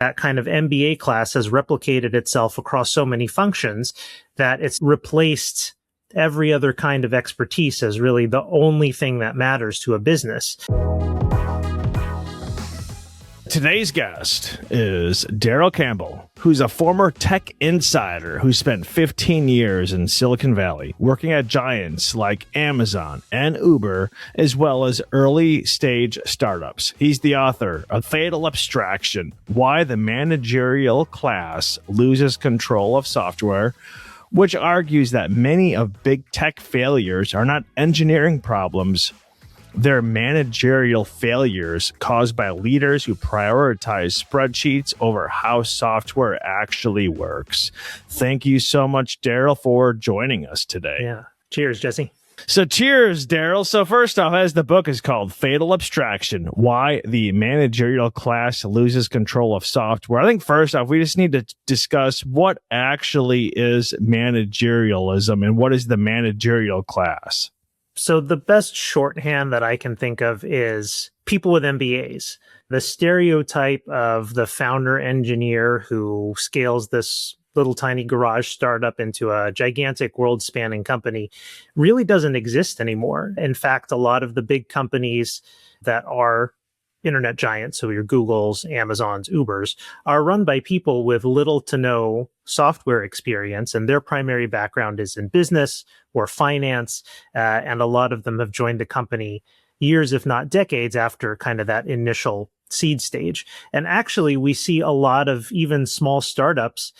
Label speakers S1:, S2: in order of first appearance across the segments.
S1: that kind of MBA class has replicated itself across so many functions that it's replaced every other kind of expertise as really the only thing that matters to a business.
S2: Today's guest is Darryl Campbell, who's a former tech insider who spent 15 years in Silicon Valley working at giants like Amazon and Uber, as well as early stage startups. He's the author of Fatal Abstraction: Why the Managerial Class Loses Control of Software, which argues that many of big tech failures are not engineering problems. They're managerial failures caused by leaders who prioritize spreadsheets over how software actually works. Thank you so much, Darryl, for joining us today.
S1: Yeah. Cheers, Jesse.
S2: So cheers, Darryl. So first off, as the book is called, Fatal Abstraction: Why the Managerial Class Loses Control of Software. I think first off, we just need to discuss what actually is managerialism and what is the managerial class.
S1: So the best shorthand that I can think of is people with MBAs. The stereotype of the founder engineer who scales this little tiny garage startup into a gigantic world-spanning company really doesn't exist anymore. In fact, a lot of the big companies that are internet giants, so your Googles, Amazons, Ubers, are run by people with little to no software experience, and their primary background is in business or finance, and a lot of them have joined the company years, if not decades, after kind of that initial seed stage. And actually, we see a lot of even small startups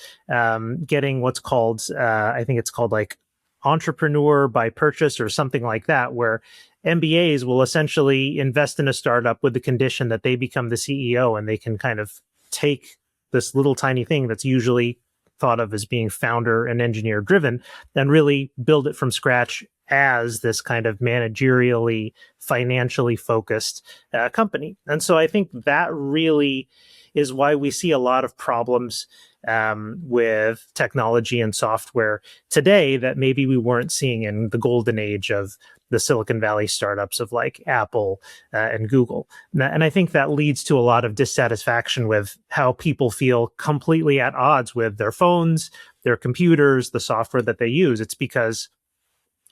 S1: getting what's called, I think it's called like entrepreneur by purchase or something like that, where MBAs will essentially invest in a startup with the condition that they become the CEO and they can kind of take this little tiny thing that's usually thought of as being founder and engineer driven and really build it from scratch as this kind of managerially, financially focused company. And so I think that really is why we see a lot of problems with technology and software today that maybe we weren't seeing in the golden age of the Silicon Valley startups of like Apple and Google. And I think that leads to a lot of dissatisfaction with how people feel completely at odds with their phones, their computers, the software that they use. It's because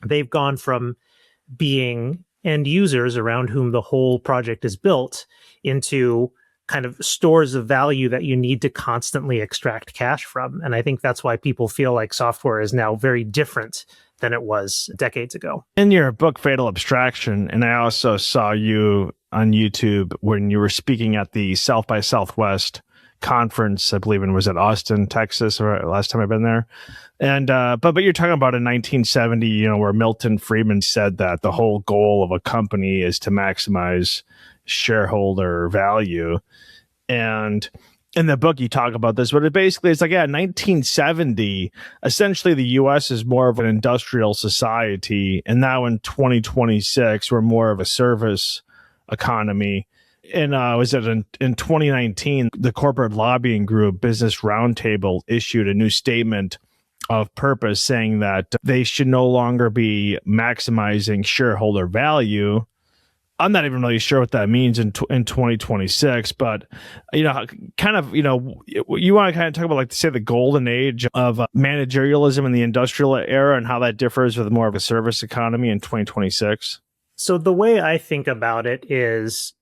S1: they've gone from being end users around whom the whole project is built into kind of stores of value that you need to constantly extract cash from. And I think that's why people feel like software is now very different than it was decades ago.
S2: In your book, Fatal Abstraction, and I also saw you on YouTube when you were speaking at the South by Southwest conference, I believe it was at Austin, Texas, or last time I've been there. And but you're talking about in 1970, where Milton Friedman said that the whole goal of a company is to maximize shareholder value. And in the book, you talk about this, but it basically it's like, 1970, essentially the U.S. is more of an industrial society. And now in 2026, we're more of a service economy. And was it in 2019, the corporate lobbying group Business Roundtable issued a new statement of purpose saying that they should no longer be maximizing shareholder value. I'm not even really sure what that means in 2026, but you want to kind of talk about, like, say, the golden age of managerialism in the industrial era and how that differs with more of a service economy in 2026.
S1: So the way I think about it is,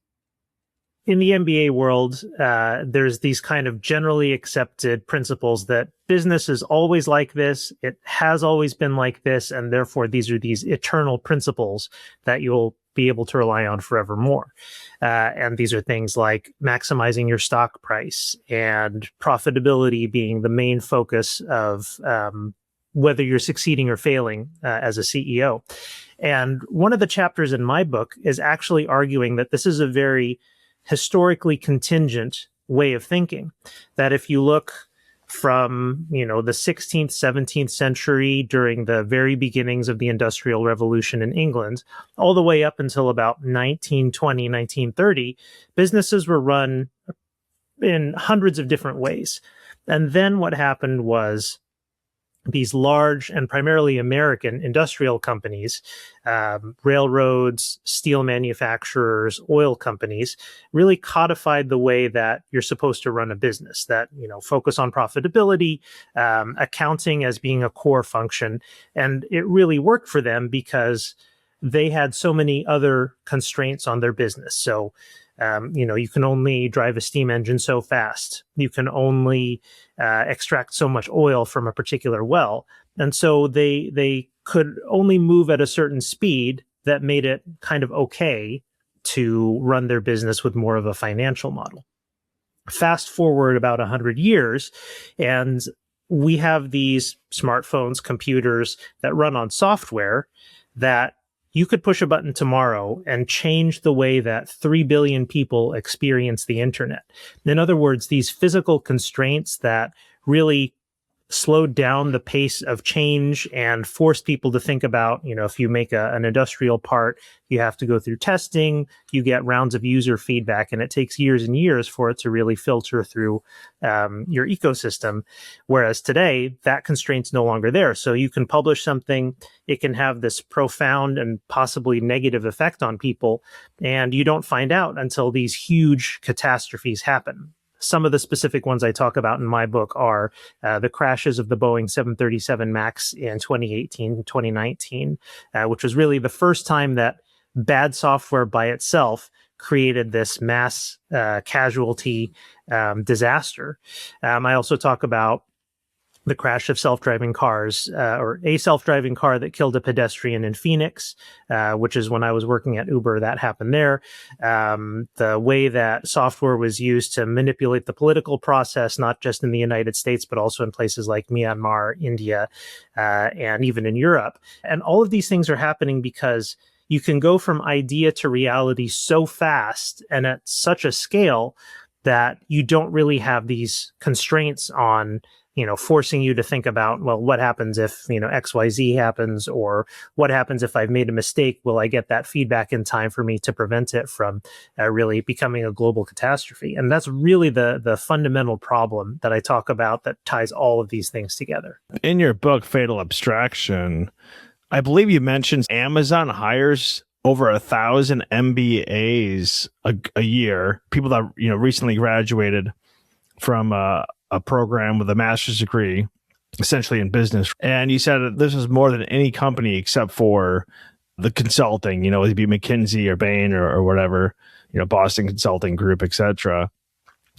S1: in the MBA world, there's these kind of generally accepted principles that business is always like this, it has always been like this, and therefore these are these eternal principles that you'll be able to rely on forevermore. And these are things like maximizing your stock price and profitability being the main focus of whether you're succeeding or failing as a CEO. And one of the chapters in my book is actually arguing that this is a very historically contingent way of thinking, that if you look from, the 16th, 17th century during the very beginnings of the Industrial Revolution in England, all the way up until about 1920, 1930, businesses were run in hundreds of different ways. And then what happened was these large and primarily American industrial companies, railroads, steel manufacturers, oil companies, really codified the way that you're supposed to run a business, that, focus on profitability, accounting as being a core function. And it really worked for them because they had so many other constraints on their business. So, you can only drive a steam engine so fast. You can only extract so much oil from a particular well. And so they could only move at a certain speed that made it kind of okay to run their business with more of a financial model. Fast forward about 100 years, and we have these smartphones, computers that run on software that you could push a button tomorrow and change the way that 3 billion people experience the internet. In other words, these physical constraints that really slowed down the pace of change and forced people to think about, if you make an industrial part, you have to go through testing, you get rounds of user feedback, and it takes years and years for it to really filter through your ecosystem. Whereas today, that constraint's no longer there. So you can publish something, it can have this profound and possibly negative effect on people, and you don't find out until these huge catastrophes happen. Some of the specific ones I talk about in my book are the crashes of the Boeing 737 MAX in 2018, 2019, which was really the first time that bad software by itself created this mass casualty disaster. I also talk about the crash of self-driving cars, or a self-driving car that killed a pedestrian in Phoenix, which is when I was working at Uber, that happened there. The way that software was used to manipulate the political process, not just in the United States, but also in places like Myanmar, India, and even in Europe. And all of these things are happening because you can go from idea to reality so fast and at such a scale that you don't really have these constraints on forcing you to think about, well, what happens if, XYZ happens, or what happens if I've made a mistake? Will I get that feedback in time for me to prevent it from really becoming a global catastrophe? And that's really the fundamental problem that I talk about that ties all of these things together.
S2: In your book, Fatal Abstraction, I believe you mentioned Amazon hires over 1,000 MBAs a year, people that recently graduated from a program with a master's degree, essentially in business. And you said that this is more than any company except for the consulting, it'd be McKinsey or Bain or whatever, Boston Consulting Group, etc.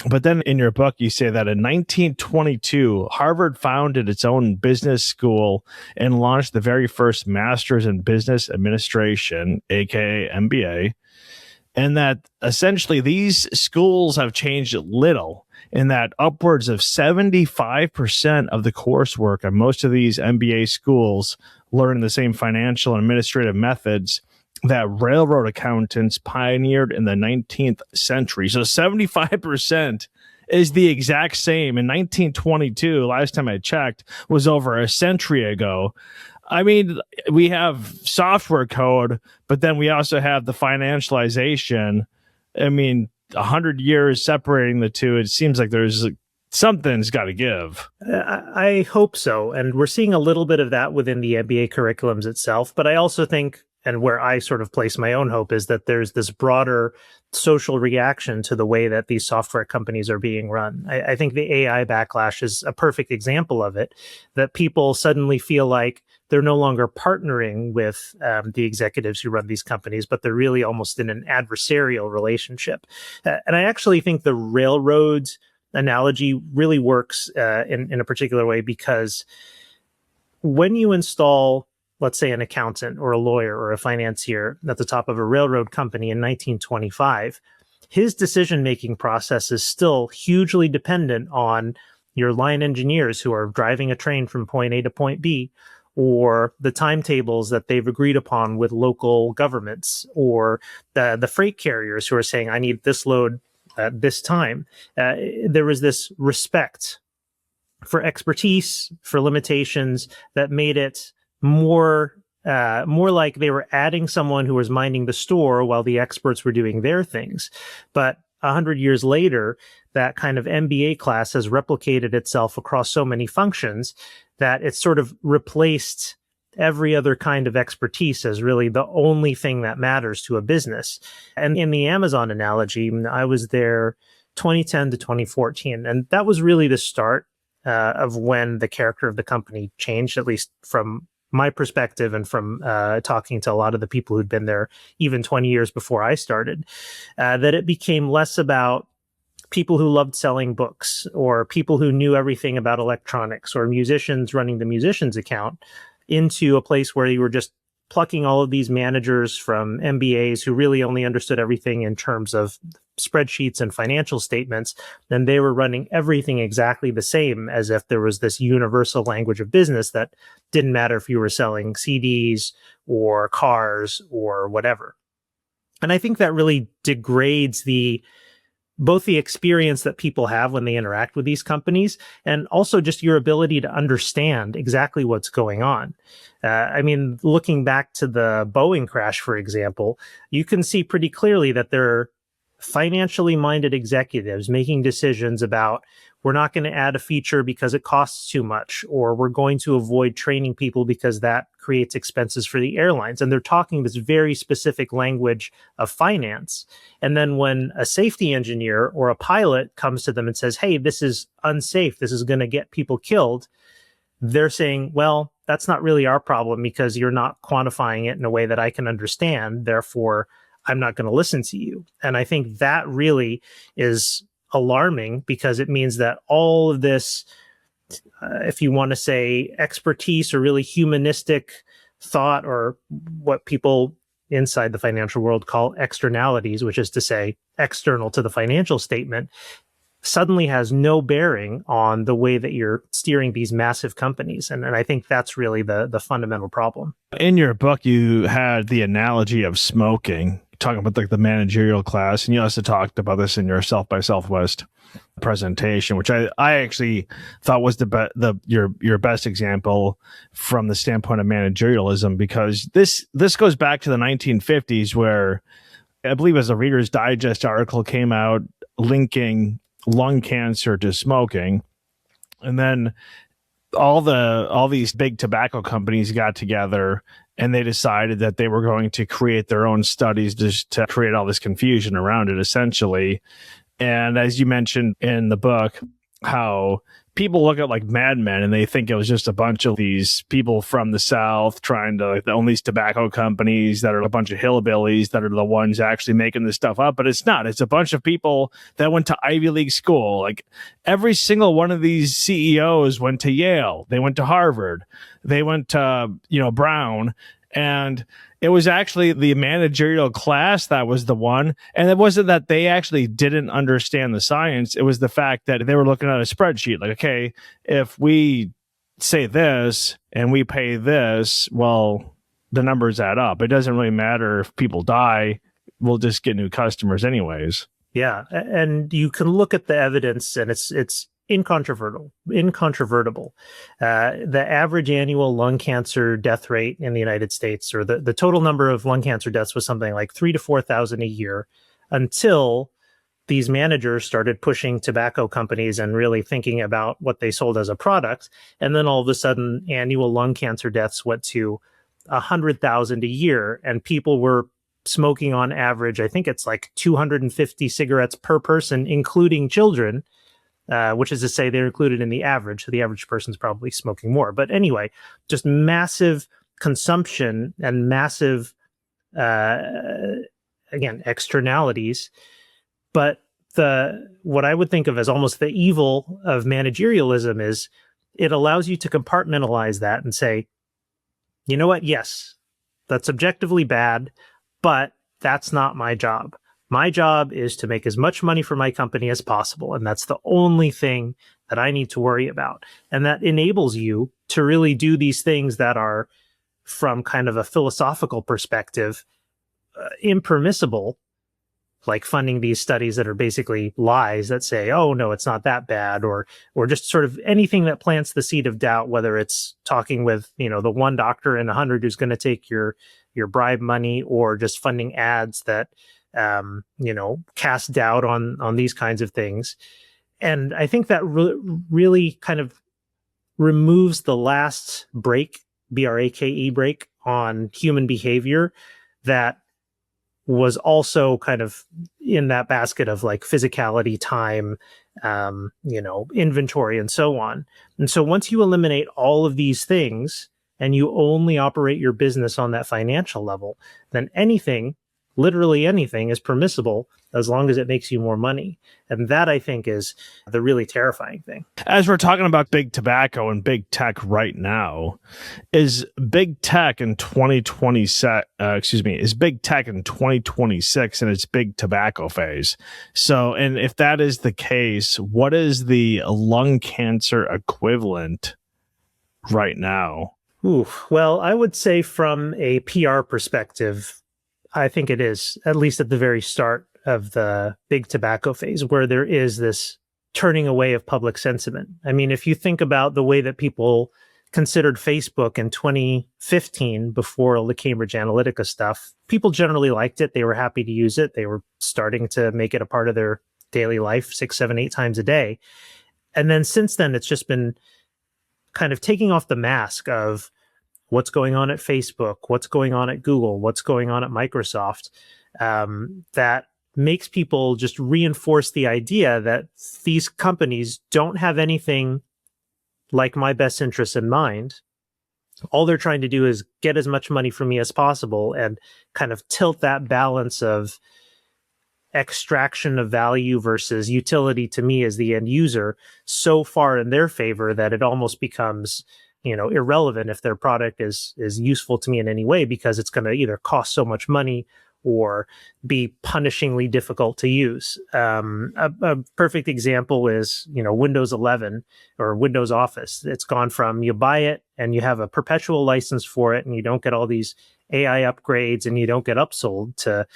S2: But then in your book, you say that in 1922, Harvard founded its own business school and launched the very first Master's in Business Administration, aka MBA, and that essentially these schools have changed little, in that upwards of 75% of the coursework on most of these MBA schools learn the same financial and administrative methods that railroad accountants pioneered in the 19th century. So 75% is the exact same in 1922, last time I checked, was over a century ago. I mean, we have software code, but then we also have the financialization. I mean, 100 years separating the two, it seems like there's something's got to give.
S1: I hope so. And we're seeing a little bit of that within the MBA curriculums itself. But I also think, and where I sort of place my own hope, is that there's this broader social reaction to the way that these software companies are being run. I think the AI backlash is a perfect example of it, that people suddenly feel like they're no longer partnering with the executives who run these companies, but they're really almost in an adversarial relationship. And I actually think the railroads analogy really works in a particular way, because when you install, let's say, an accountant or a lawyer or a financier at the top of a railroad company in 1925, his decision-making process is still hugely dependent on your line engineers who are driving a train from point A to point B, or the timetables that they've agreed upon with local governments, or the freight carriers who are saying, I need this load at this time. There was this respect for expertise, for limitations, that made it more like they were adding someone who was minding the store while the experts were doing their things. But 100 years later, that kind of MBA class has replicated itself across so many functions that it's sort of replaced every other kind of expertise as really the only thing that matters to a business. And in the Amazon analogy, I was there 2010 to 2014, and that was really the start of when the character of the company changed, at least from my perspective and from talking to a lot of the people who'd been there even 20 years before I started, that it became less about people who loved selling books or people who knew everything about electronics or musicians running the musicians account into a place where you were just plucking all of these managers from MBAs who really only understood everything in terms of spreadsheets and financial statements. Then they were running everything exactly the same, as if there was this universal language of business that didn't matter if you were selling CDs or cars or whatever. And I think that really degrades both the experience that people have when they interact with these companies and also just your ability to understand exactly what's going on. I mean, looking back to the Boeing crash, for example, you can see pretty clearly that there are financially minded executives making decisions about, we're not going to add a feature because it costs too much, or we're going to avoid training people because that creates expenses for the airlines. And they're talking this very specific language of finance. And then when a safety engineer or a pilot comes to them and says, hey, this is unsafe, this is going to get people killed, they're saying, well, that's not really our problem because you're not quantifying it in a way that I can understand. Therefore, I'm not going to listen to you. And I think that really is alarming because it means that all of this, if you want to say expertise or really humanistic thought, or what people inside the financial world call externalities, which is to say external to the financial statement, suddenly has no bearing on the way that you're steering these massive companies. And I think that's really the fundamental problem.
S2: In your book, you had the analogy of smoking, talking about like the managerial class, and you also talked about this in your South by Southwest presentation, which I actually thought was your best example from the standpoint of managerialism, because this goes back to the 1950s, where I believe as a Reader's Digest article came out linking lung cancer to smoking, and then all these big tobacco companies got together and they decided that they were going to create their own studies just to create all this confusion around it, essentially. And as you mentioned in the book, how people look at like Mad Men and they think it was just a bunch of these people from the South trying to own these tobacco companies that are a bunch of hillbillies that are the ones actually making this stuff up. But it's not. It's a bunch of people that went to Ivy League school. Like every single one of these CEOs went to Yale. They went to Harvard. They went to, Brown. And it was actually the managerial class that was the one. And it wasn't that they actually didn't understand the science. It was the fact that they were looking at a spreadsheet. Like, okay, if we say this and we pay this, well, the numbers add up. It doesn't really matter if people die. We'll just get new customers anyways.
S1: Yeah. And you can look at the evidence and it's incontrovertible. The average annual lung cancer death rate in the United States, or the total number of lung cancer deaths, was something like 3,000 to 4,000 a year, until these managers started pushing tobacco companies and really thinking about what they sold as a product. And then all of a sudden, annual lung cancer deaths went to 100,000 a year, and people were smoking on average, I think it's like 250 cigarettes per person, including children. Which is to say they're included in the average. So the average person's probably smoking more. But anyway, just massive consumption and massive, again, externalities. But what I would think of as almost the evil of managerialism is it allows you to compartmentalize that and say, you know what? Yes, that's objectively bad, but that's not my job. My job is to make as much money for my company as possible. And that's the only thing that I need to worry about. And that enables you to really do these things that are, from kind of a philosophical perspective, impermissible, like funding these studies that are basically lies that say, oh, no, it's not that bad, or just sort of anything that plants the seed of doubt, whether it's talking with, the one doctor in 100 who's going to take your bribe money, or just funding ads that cast doubt on these kinds of things. And I think that really kind of removes the last brake, BRAKE brake, on human behavior that was also kind of in that basket of like physicality, time, inventory, and so on. And so once you eliminate all of these things and you only operate your business on that financial level, then anything, literally anything, is permissible as long as it makes you more money. And that, I think, is the really terrifying thing.
S2: As we're talking about big tobacco and big tech right now, is big tech in 2026, is big tech in 2026 in its big tobacco phase? So, and if that is the case, what is the lung cancer equivalent right now?
S1: Ooh, well, I would say from a PR perspective, I think it is, at least at the very start of the big tobacco phase, where there is this turning away of public sentiment. I mean, if you think about the way that people considered Facebook in 2015, before all the Cambridge Analytica stuff, people generally liked it. They were happy to use it. They were starting to make it a part of their daily life 6, 7, 8 times a day. And then since then, it's just been kind of taking off the mask of what's going on at Facebook, what's going on at Google, what's going on at Microsoft, that makes people just reinforce the idea that these companies don't have anything like my best interests in mind. All they're trying to do is get as much money from me as possible and kind of tilt that balance of extraction of value versus utility to me as the end user so far in their favor that it almost becomes irrelevant if their product is useful to me in any way, because it's going to either cost so much money or be punishingly difficult to use. A perfect example is, Windows 11 or Windows Office. It's gone from you buy it and you have a perpetual license for it and you don't get all these AI upgrades and you don't get upsold, to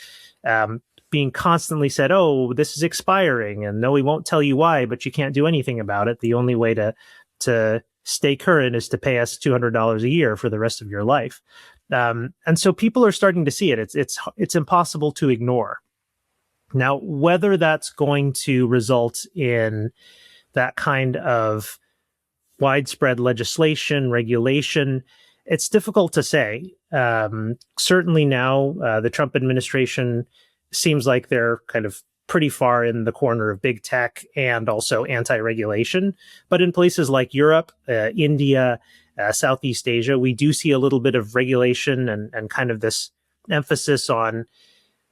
S1: being constantly said, oh, this is expiring, and no, we won't tell you why, but you can't do anything about it. The only way to stay current is to pay us $200 a year for the rest of your life. And so people are starting to see it. It's impossible to ignore. Now, whether that's going to result in that kind of widespread legislation, regulation, it's difficult to say. Certainly now, the Trump administration seems like they're kind of pretty far in the corner of big tech and also anti-regulation. But in places like Europe, India, Southeast Asia, we do see a little bit of regulation and kind of this emphasis on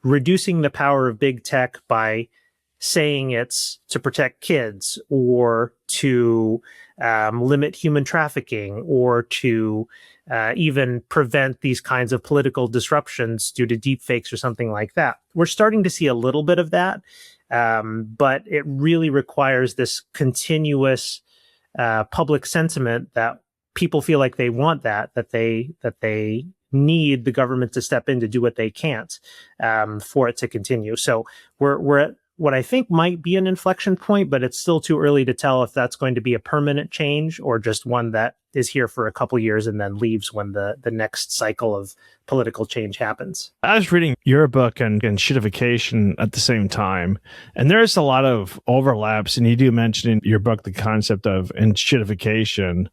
S1: reducing the power of big tech by saying it's to protect kids or to limit human trafficking or to even prevent these kinds of political disruptions due to deepfakes or something like that. We're starting to see a little bit of that, but it really requires this continuous public sentiment that people feel like they want that they need the government to step in to do what they can't for it to continue. So we're at what I think might be an inflection point, but it's still too early to tell if that's going to be a permanent change or just one that is here for a couple years and then leaves when the next cycle of political change happens.
S2: I was reading your book and Enshittification at the same time, and there's a lot of overlaps, and you do mention in your book the concept of Enshittification.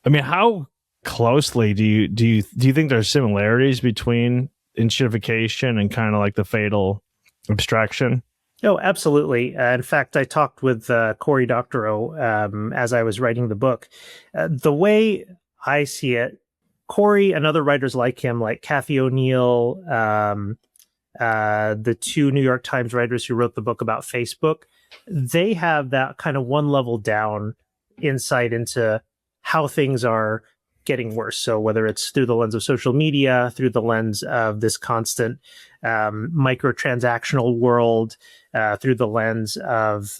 S2: I mean, how closely do you think there's similarities between Enshittification and kind of like the fatal abstraction?
S1: Oh, absolutely. In fact, I talked with Cory Doctorow as I was writing the book. The way I see it, Cory and other writers like him, like Kathy O'Neill, the 2 New York Times writers who wrote the book about Facebook, they have that kind of one level down insight into how things are getting worse. So whether it's through the lens of social media, through the lens of this constant microtransactional world, through the lens of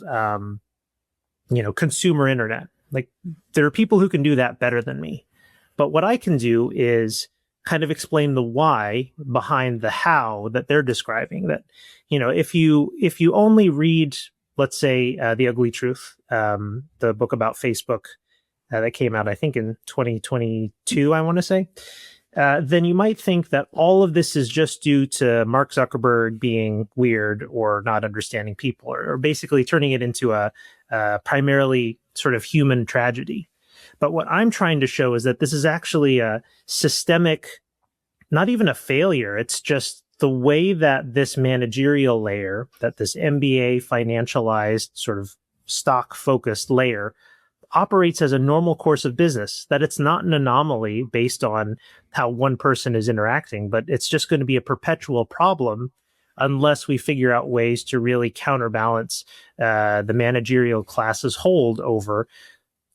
S1: consumer internet. Like, there are people who can do that better than me. But what I can do is kind of explain the why behind the how that they're describing. That, if you only read, let's say, The Ugly Truth, the book about Facebook, that came out, I think, in 2022, I want to say, then you might think that all of this is just due to Mark Zuckerberg being weird or not understanding people, or basically turning it into a primarily sort of human tragedy. But what I'm trying to show is that this is actually a systemic, not even a failure. It's just the way that this managerial layer, that this MBA financialized sort of stock focused layer operates as a normal course of business, that it's not an anomaly based on how one person is interacting, but it's just going to be a perpetual problem unless we figure out ways to really counterbalance the managerial class's hold over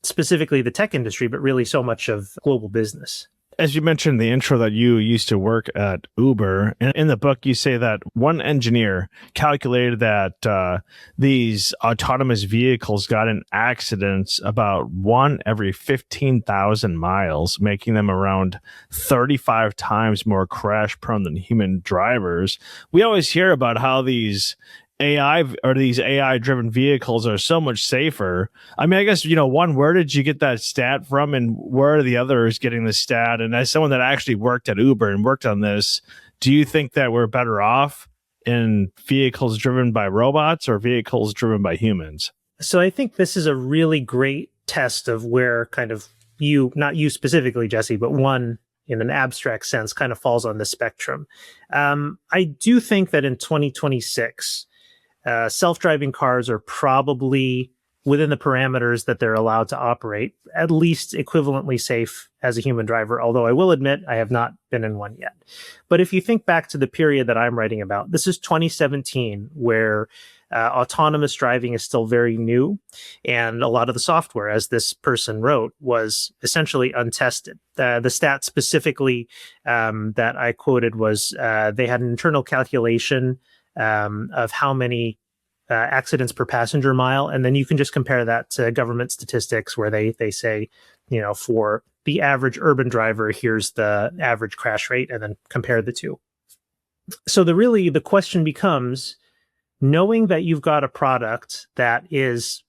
S1: specifically the tech industry, but really so much of global business.
S2: As you mentioned in the intro that you used to work at Uber, and in the book you say that one engineer calculated that these autonomous vehicles got in accidents about 1 every 15,000 miles, making them around 35 times more crash prone than human drivers. We always hear about how these AI driven vehicles are so much safer. I mean, I guess, one, where did you get that stat from, and where are the others getting the stat? And as someone that actually worked at Uber and worked on this, do you think that we're better off in vehicles driven by robots or vehicles driven by humans?
S1: So I think this is a really great test of where kind of not you specifically, Jesse, but one in an abstract sense kind of falls on the spectrum. I do think that in 2026, self-driving cars are probably within the parameters that they're allowed to operate, at least equivalently safe as a human driver, although I will admit I have not been in one yet. But if you think back to the period that I'm writing about, this is 2017, where autonomous driving is still very new, and a lot of the software, as this person wrote, was essentially untested. The stat specifically that I quoted was they had an internal calculation of how many accidents per passenger mile. And then you can just compare that to government statistics where they say, for the average urban driver, here's the average crash rate, and then compare the two. So the question becomes, knowing that you've got a product that is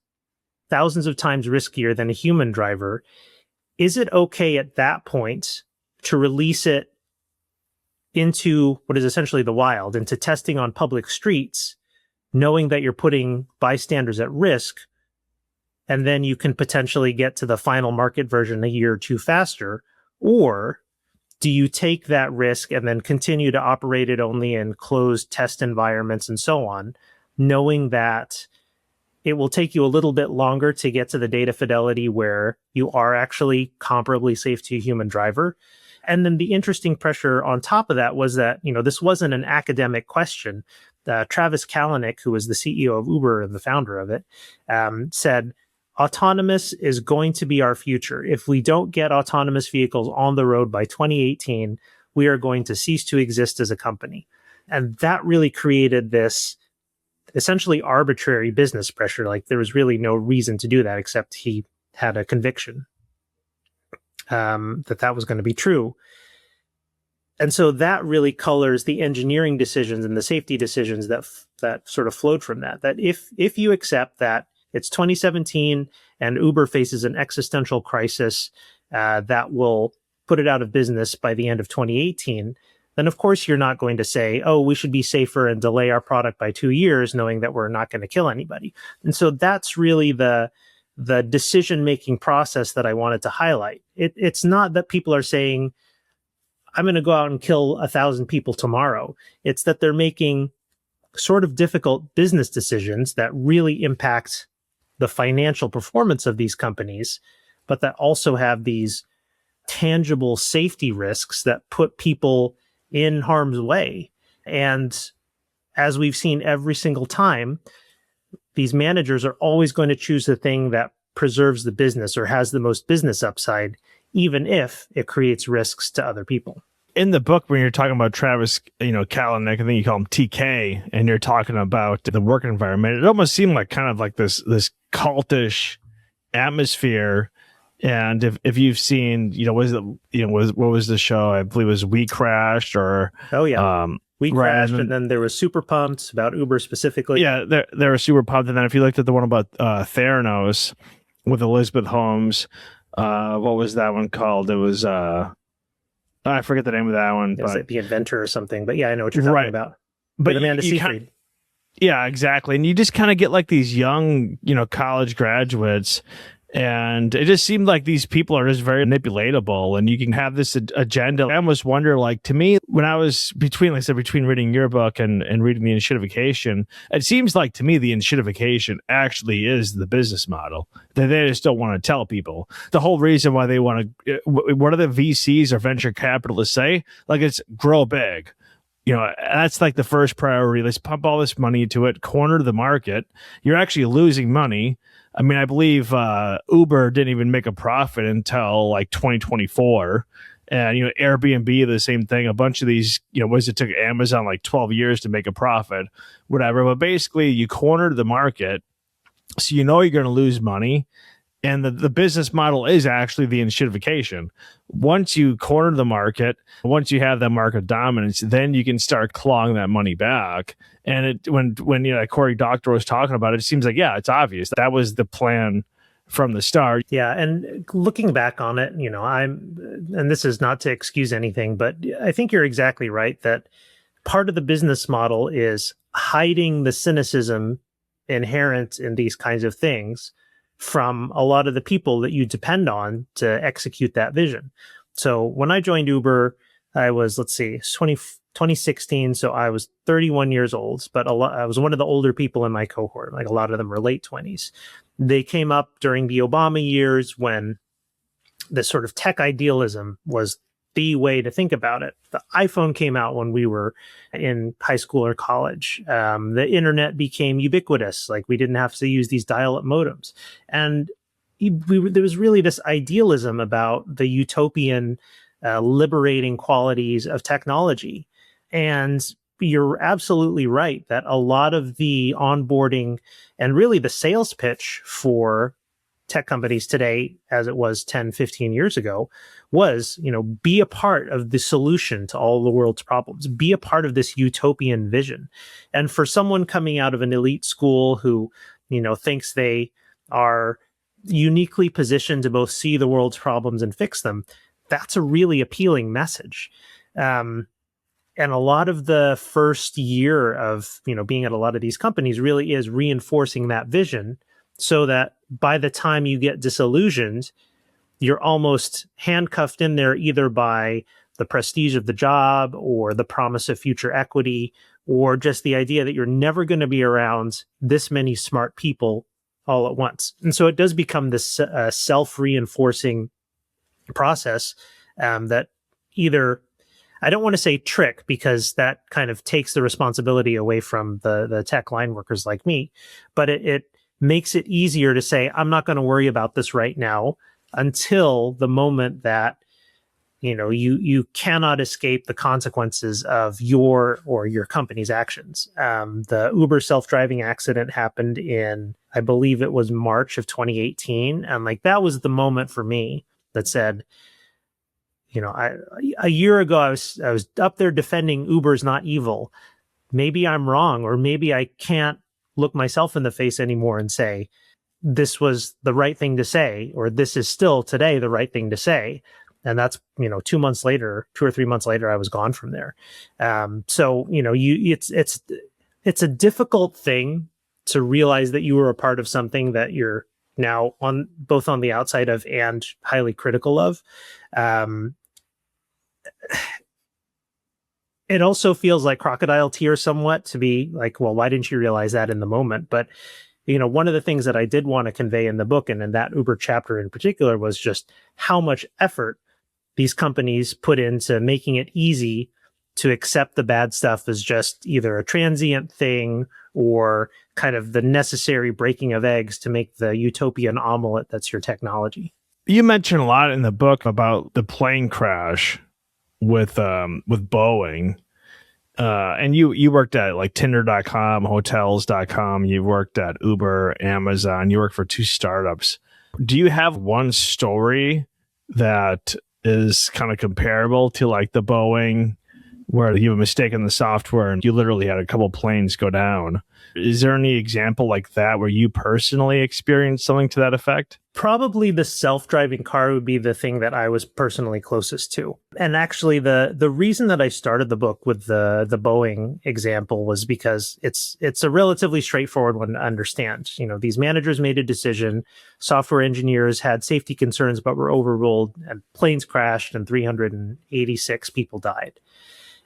S1: thousands of times riskier than a human driver, is it okay at that point to release it into what is essentially the wild, into testing on public streets, knowing that you're putting bystanders at risk, and then you can potentially get to the final market version a year or two faster? Or do you take that risk and then continue to operate it only in closed test environments and so on, knowing that it will take you a little bit longer to get to the data fidelity where you are actually comparably safe to a human driver? And then the interesting pressure on top of that was that, this wasn't an academic question. Travis Kalanick, who was the CEO of Uber and the founder of it, said, autonomous is going to be our future. If we don't get autonomous vehicles on the road by 2018, we are going to cease to exist as a company. And that really created this essentially arbitrary business pressure. Like, there was really no reason to do that, except he had a conviction that was going to be true. And so that really colors the engineering decisions and the safety decisions that sort of flowed from that. That if you accept that it's 2017 and Uber faces an existential crisis that will put it out of business by the end of 2018, then of course you're not going to say, oh, we should be safer and delay our product by 2 years, knowing that we're not going to kill anybody. And so that's really the decision-making process that I wanted to highlight. It's not that people are saying, I'm going to go out and kill 1,000 people tomorrow. It's that they're making sort of difficult business decisions that really impact the financial performance of these companies, but that also have these tangible safety risks that put people in harm's way. And as we've seen every single time, these managers are always going to choose the thing that preserves the business or has the most business upside, even if it creates risks to other people.
S2: In the book, when you're talking about Travis, Kalanick, I think you call him TK, and you're talking about the work environment, it almost seemed like kind of like this cultish atmosphere. And if you've seen, what was the show? I believe it was We Crashed, or
S1: We Crashed, and then there was Super Pumped about Uber specifically.
S2: Yeah, there was Super Pumped, and then if you looked at the one about Theranos with Elizabeth Holmes, what was that one called? It was I forget the name of that one.
S1: It was like The Inventor or something, but yeah, I know what you're talking about.
S2: But
S1: Amanda Seyfried.
S2: Yeah, exactly. And you just kind of get like these young, college graduates. And it just seemed like these people are just very manipulatable, and you can have this agenda. I almost wonder, like, to me, when I was between, like I said, between reading your book and reading the Enshittification, it seems like to me the Enshittification actually is the business model that they just don't want to tell people. The whole reason why they want to, what do the VCs or venture capitalists say? Like, it's grow big. That's like the first priority. Let's pump all this money into it, corner the market. You're actually losing money. I mean, I believe Uber didn't even make a profit until like 2024. And, Airbnb, the same thing. A bunch of these, it took Amazon like 12 years to make a profit, whatever. But basically, you cornered the market. So you're going to lose money. And the business model is actually the Enshittification. Once you corner the market, once you have that market dominance, then you can start clawing that money back. And when Cory Doctorow was talking about it, it seems like, yeah, it's obvious. That was the plan from the start.
S1: Yeah. And looking back on it, and this is not to excuse anything, but I think you're exactly right that part of the business model is hiding the cynicism inherent in these kinds of things from a lot of the people that you depend on to execute that vision. So when I joined Uber, I was, 2016. So I was 31 years old, but I was one of the older people in my cohort. Like a lot of them were late 20s. They came up during the Obama years when this sort of tech idealism was the way to think about it. The iPhone came out when we were in high school or college. The internet became ubiquitous. Like we didn't have to use these dial-up modems. And there was really this idealism about the utopian, liberating qualities of technology. And you're absolutely right that a lot of the onboarding and really the sales pitch for tech companies today, as it was 10, 15 years ago, was, be a part of the solution to all the world's problems, be a part of this utopian vision. And for someone coming out of an elite school who, thinks they are uniquely positioned to both see the world's problems and fix them, that's a really appealing message. And a lot of the first year of, being at a lot of these companies really is reinforcing that vision, so that by the time you get disillusioned, you're almost handcuffed in there either by the prestige of the job or the promise of future equity, or just the idea that you're never going to be around this many smart people all at once. And so it does become this self-reinforcing process that either, I don't want to say trick, because that kind of takes the responsibility away from the tech line workers like me, but it makes it easier to say, I'm not going to worry about this right now until the moment that, you cannot escape the consequences of your or your company's actions. The Uber self-driving accident happened in, I believe it was March of 2018. And like, that was the moment for me that said, a year ago, I was up there defending Uber's not evil. Maybe I'm wrong, or maybe I can't look myself in the face anymore and say, this was the right thing to say, or this is still today the right thing to say. And that's, 2 months later, 2 or 3 months later, I was gone from there. So, it's a difficult thing to realize that you were a part of something that you're now both on the outside of and highly critical of. It also feels like crocodile tears somewhat, to be like, well, why didn't you realize that in the moment? But, one of the things that I did want to convey in the book, and in that Uber chapter in particular, was just how much effort these companies put into making it easy to accept the bad stuff as just either a transient thing or kind of the necessary breaking of eggs to make the utopian omelet that's your technology.
S2: You mentioned a lot in the book about the plane crash with Boeing. And you worked at like Tinder.com, Hotels.com. You worked at Uber, Amazon. You worked for 2 startups. Do you have one story that is kind of comparable to like the Boeing, where you have a mistake in the software and you literally had a couple planes go down? Is there any example like that where you personally experienced something to that effect?
S1: Probably the self-driving car would be the thing that I was personally closest to. And actually the reason that I started the book with the Boeing example was because it's a relatively straightforward one to understand. You know, these managers made a decision, software engineers had safety concerns but were overruled, and planes crashed and 386 people died.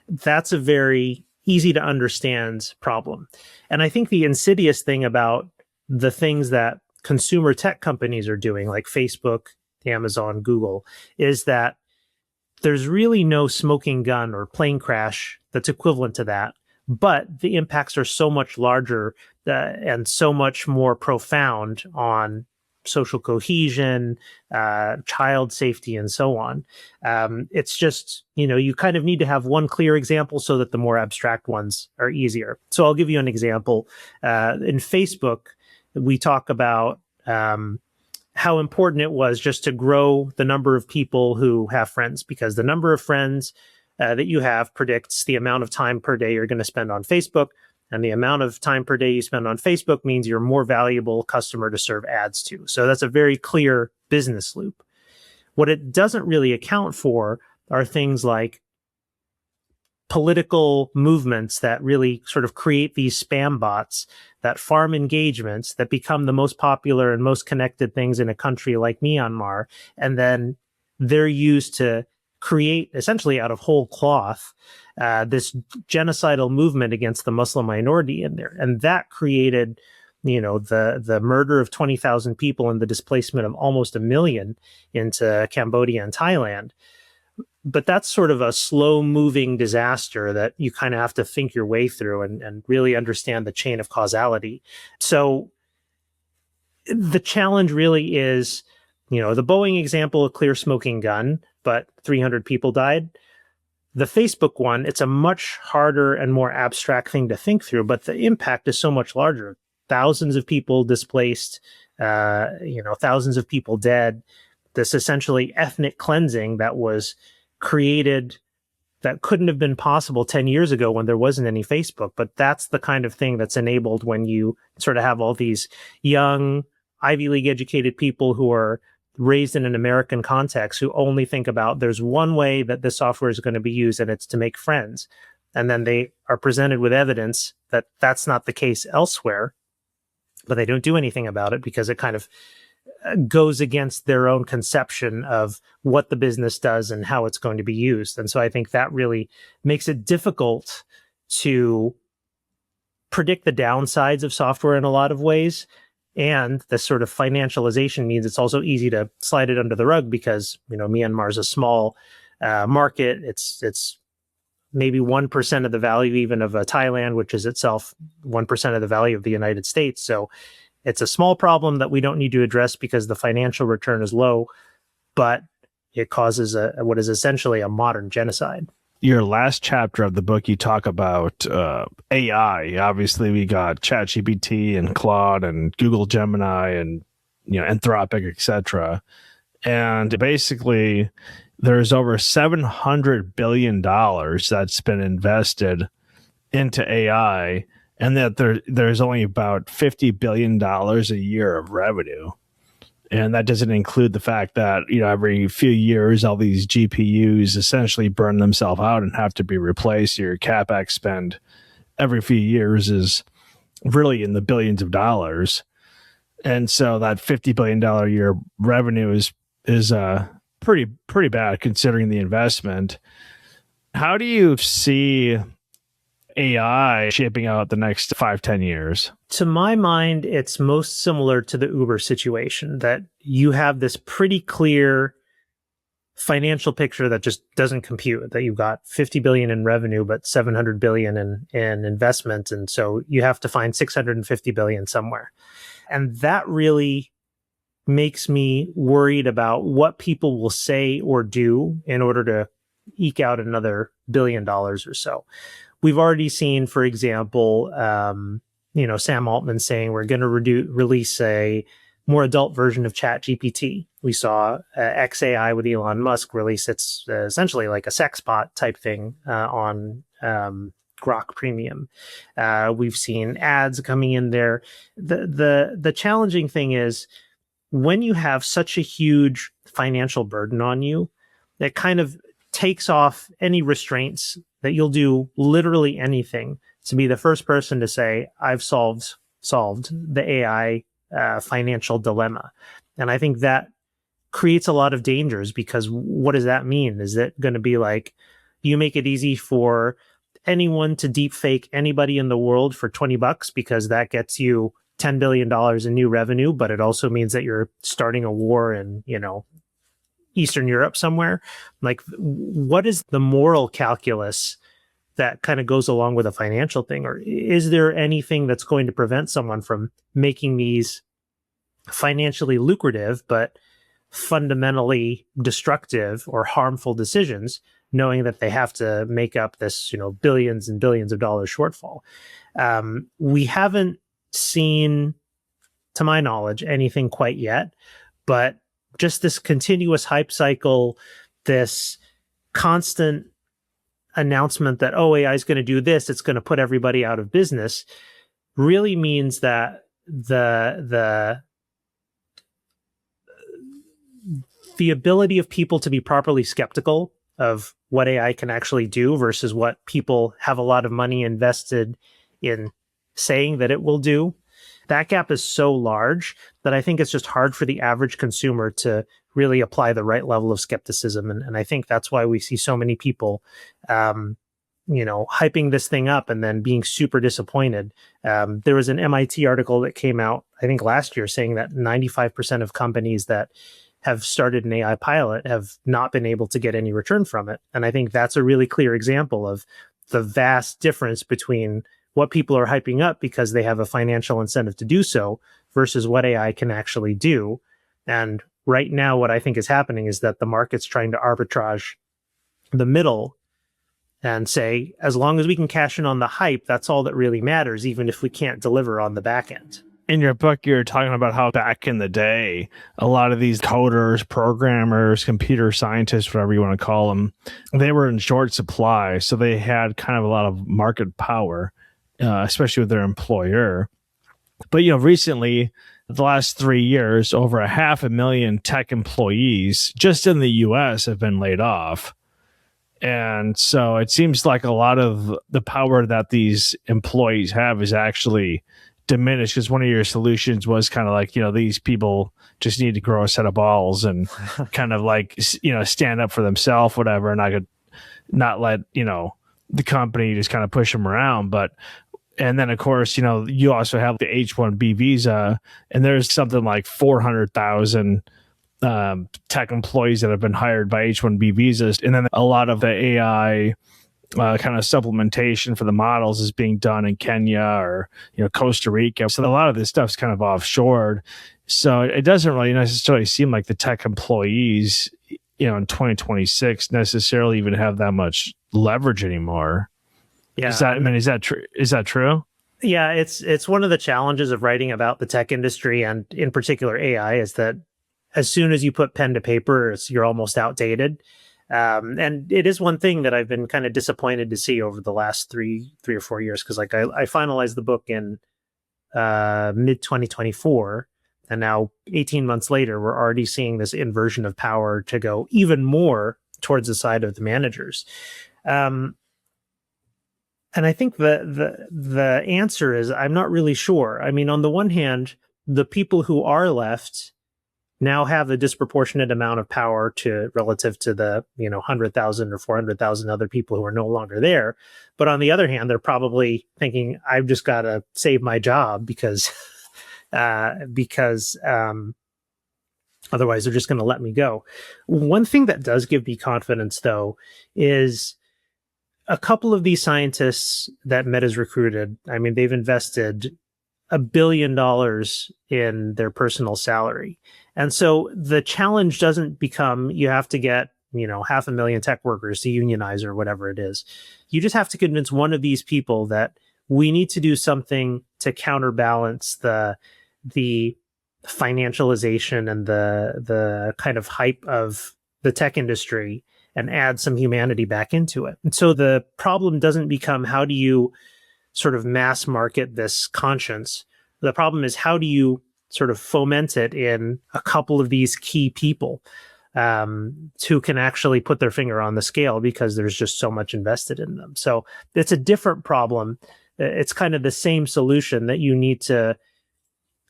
S1: That's a very easy to understand problem. And I think the insidious thing about the things that consumer tech companies are doing, like Facebook, Amazon, Google, is that there's really no smoking gun or plane crash that's equivalent to that. But the impacts are so much larger and so much more profound on social cohesion, child safety, and so on. It's just, you know, you kind of need to have one clear example so that the more abstract ones are easier. So I'll give you an example. In Facebook, we talk about how important it was just to grow the number of people who have friends, because the number of friends that you have predicts the amount of time per day you're going to spend on Facebook. And the amount of time per day you spend on Facebook means you're a more valuable customer to serve ads to. So that's a very clear business loop. What it doesn't really account for are things like political movements that really sort of create these spam bots that farm engagements that become the most popular and most connected things in a country like Myanmar. And then they're used to create, essentially out of whole cloth, this genocidal movement against the Muslim minority in there. And that created, you know, the murder of 20,000 people and the displacement of almost 1 million into Cambodia and Thailand. But that's sort of a slow moving disaster that you kind of have to think your way through and really understand the chain of causality. So the challenge really is, you know, the Boeing example, a clear smoking gun, but 300 people died. The Facebook one, it's a much harder and more abstract thing to think through, but the impact is so much larger. Thousands of people displaced, thousands of people dead. This essentially ethnic cleansing that was created that couldn't have been possible 10 years ago when there wasn't any Facebook. But that's the kind of thing that's enabled when you sort of have all these young Ivy League educated people who are raised in an American context who only think about there's one way that this software is going to be used, and it's to make friends. And then they are presented with evidence that that's not the case elsewhere, but they don't do anything about it because it kind of goes against their own conception of what the business does and how it's going to be used. And so I think that really makes it difficult to predict the downsides of software in a lot of ways. And the sort of financialization means it's also easy to slide it under the rug because, you know, Myanmar is a small market. It's maybe 1% of the value even of Thailand, which is itself 1% of the value of the United States. So it's a small problem that we don't need to address because the financial return is low, but it causes what is essentially a modern genocide.
S2: Your last chapter of the book, you talk about AI. Obviously, we got ChatGPT and Claude and Google Gemini and, you know, Anthropic, etc. And basically, there's over $700 billion that's been invested into AI, and that there's only about $50 billion a year of revenue. And that doesn't include the fact that, you know, every few years, all these GPUs essentially burn themselves out and have to be replaced. Your CapEx spend every few years is really in the billions of dollars. And so that $50 billion a year revenue is pretty bad considering the investment. How do you see AI shaping out the next 5-10 years?
S1: To my mind, it's most similar to the Uber situation, that you have this pretty clear financial picture that just doesn't compute, that you've got 50 billion in revenue, but 700 billion in investment. And so you have to find 650 billion somewhere. And that really makes me worried about what people will say or do in order to eke out another $1 billion or so. We've already seen, for example, Sam Altman saying we're going to release a more adult version of ChatGPT. We saw XAI with Elon Musk release its essentially like a sex bot type thing on Grok Premium. We've seen ads coming in there. The challenging thing is when you have such a huge financial burden on you, that kind of takes off any restraints that you'll do literally anything to be the first person to say, I've solved the AI financial dilemma. And I think that creates a lot of dangers, because what does that mean? Is it going to be like you make it easy for anyone to deep fake anybody in the world for $20 because that gets you $10 billion in new revenue, but it also means that you're starting a war in, Eastern Europe somewhere? Like, what is the moral calculus that kind of goes along with a financial thing? Or is there anything that's going to prevent someone from making these financially lucrative, but fundamentally destructive or harmful decisions, knowing that they have to make up this, billions and billions of dollars shortfall? We haven't seen, to my knowledge, anything quite yet, but just this continuous hype cycle, this constant announcement that, AI is going to do this, it's going to put everybody out of business, really means that the ability of people to be properly skeptical of what AI can actually do versus what people have a lot of money invested in saying that it will do, that gap is so large that I think it's just hard for the average consumer to really apply the right level of skepticism. And I think that's why we see so many people, hyping this thing up and then being super disappointed. There was an MIT article that came out, I think last year, saying that 95% of companies that have started an AI pilot have not been able to get any return from it. And I think that's a really clear example of the vast difference between what people are hyping up because they have a financial incentive to do so versus what AI can actually do. And right now, what I think is happening is that the market's trying to arbitrage the middle and say, as long as we can cash in on the hype, that's all that really matters, even if we can't deliver on the back end.
S2: In your book, you're talking about how back in the day, a lot of these coders, programmers, computer scientists, whatever you want to call them, they were in short supply. So they had kind of a lot of market power, especially with their employer. But, recently, the last 3 years, over 500,000 tech employees just in the US have been laid off. And so it seems like a lot of the power that these employees have is actually diminished, because one of your solutions was kind of like, these people just need to grow a set of balls and kind of like, stand up for themselves, whatever. And I could not let, the company just kind of push them around. And then, of course, you also have the H-1B visa, and there's something like 400,000 tech employees that have been hired by H-1B visas. And then a lot of the AI kind of supplementation for the models is being done in Kenya or, Costa Rica. So a lot of this stuff's kind of offshored. So it doesn't really necessarily seem like the tech employees, in 2026 necessarily even have that much leverage anymore.
S1: Yeah.
S2: Is that true? Is that true?
S1: Yeah, it's one of the challenges of writing about the tech industry, and in particular AI, is that as soon as you put pen to paper, you're almost outdated. And it is one thing that I've been kind of disappointed to see over the last three or 4 years, because like I finalized the book in mid 2024, and now 18 months later, we're already seeing this inversion of power to go even more towards the side of the managers. And I think the answer is, I'm not really sure. I mean, on the one hand, the people who are left now have a disproportionate amount of power relative to the 100,000 or 400,000 other people who are no longer there. But on the other hand, they're probably thinking, I've just got to save my job because otherwise they're just going to let me go. One thing that does give me confidence, though, is a couple of these scientists that Meta's recruited. I mean, they've invested $1 billion in their personal salary. And so the challenge doesn't become, you have to get, 500,000 tech workers to unionize or whatever it is. You just have to convince one of these people that we need to do something to counterbalance the financialization and the kind of hype of the tech industry and add some humanity back into it. And so the problem doesn't become, how do you sort of mass market this conscience? The problem is, how do you sort of foment it in a couple of these key people who can actually put their finger on the scale because there's just so much invested in them. So it's a different problem. It's kind of the same solution that you need to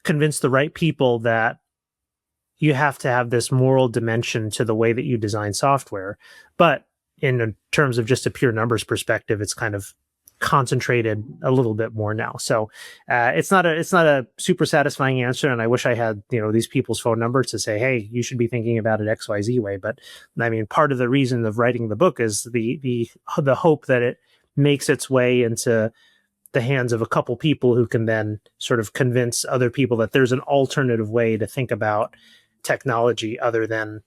S1: convince the right people that you have to have this moral dimension to the way that you design software. But in terms of just a pure numbers perspective, it's kind of concentrated a little bit more now. So it's not a super satisfying answer. And I wish I had, these people's phone numbers to say, hey, you should be thinking about it XYZ way. But I mean, part of the reason of writing the book is the hope that it makes its way into the hands of a couple people who can then sort of convince other people that there's an alternative way to think about technology other than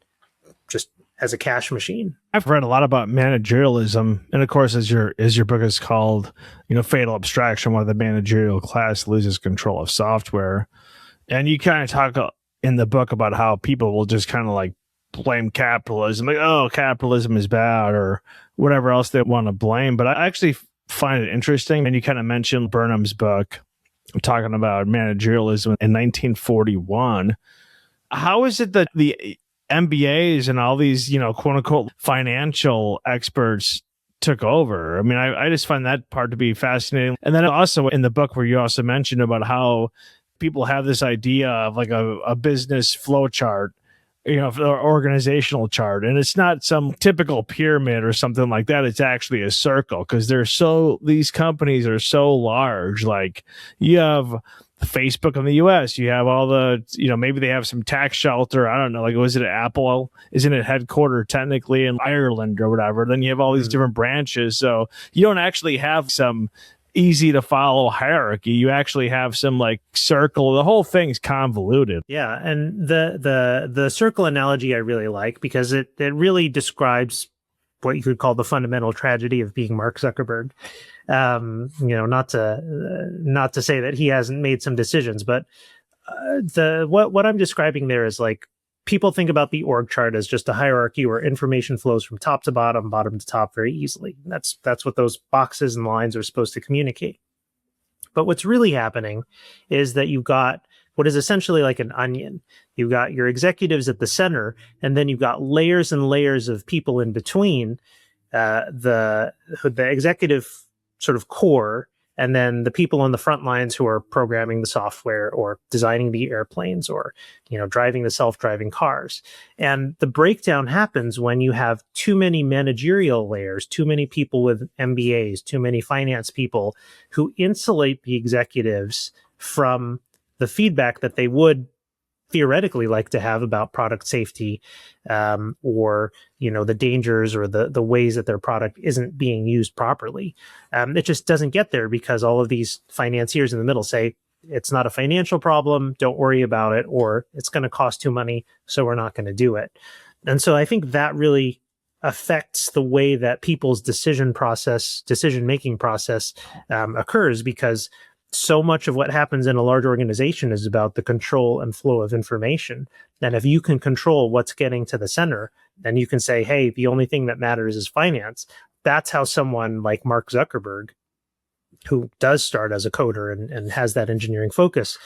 S1: just as a cash machine.
S2: I've read a lot about managerialism, and of course, as your book is called, Fatal Abstraction, why the managerial class loses control of software. And you kind of talk in the book about how people will just kind of like blame capitalism, like, oh, capitalism is bad, or whatever else they want to blame. But I actually find it interesting, and you kind of mentioned Burnham's book talking about managerialism in 1941. How is it that the MBAs and all these, quote unquote, financial experts took over? I mean, I just find that part to be fascinating. And then also in the book where you also mentioned about how people have this idea of like a business flow chart, or organizational chart. And it's not some typical pyramid or something like that. It's actually a circle because these companies are so large. Like you have Facebook in the US, you have all the, maybe they have some tax shelter. I don't know. Like, was it Apple? Isn't it headquartered technically in Ireland or whatever? Then you have all these different branches. So you don't actually have some easy to follow hierarchy. You actually have some like circle. The whole thing's convoluted.
S1: Yeah. And the circle analogy I really like because it really describes what you could call the fundamental tragedy of being Mark Zuckerberg. Not to say that he hasn't made some decisions, but what I'm describing there is like people think about the org chart as just a hierarchy where information flows from top to bottom, bottom to top very easily. That's what those boxes and lines are supposed to communicate. But what's really happening is that you've got what is essentially like an onion. You've got your executives at the center, and then you've got layers and layers of people in between the executive sort of core, and then the people on the front lines who are programming the software or designing the airplanes or, driving the self-driving cars. And the breakdown happens when you have too many managerial layers, too many people with MBAs, too many finance people who insulate the executives from the feedback that they would theoretically like to have about product safety, or, the dangers or the ways that their product isn't being used properly. It just doesn't get there because all of these financiers in the middle say, it's not a financial problem, don't worry about it, or it's going to cost too money, so we're not going to do it. And so I think that really affects the way that people's decision-making process occurs, because so much of what happens in a large organization is about the control and flow of information. And if you can control what's getting to the center, then you can say, hey, the only thing that matters is finance. That's how someone like Mark Zuckerberg, who does start as a coder and has that engineering focus,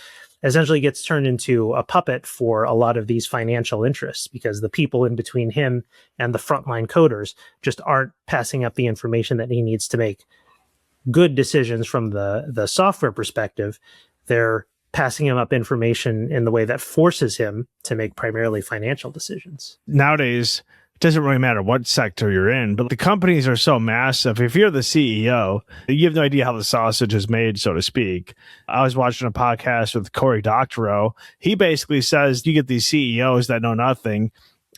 S1: essentially gets turned into a puppet for a lot of these financial interests, because the people in between him and the frontline coders just aren't passing up the information that he needs to make good decisions from the software perspective. They're passing him up information in the way that forces him to make primarily financial decisions.
S2: Nowadays, it doesn't really matter what sector you're in, but the companies are so massive. If you're the CEO, you have no idea how the sausage is made, so to speak. I was watching a podcast with Cory Doctorow. He basically says you get these CEOs that know nothing.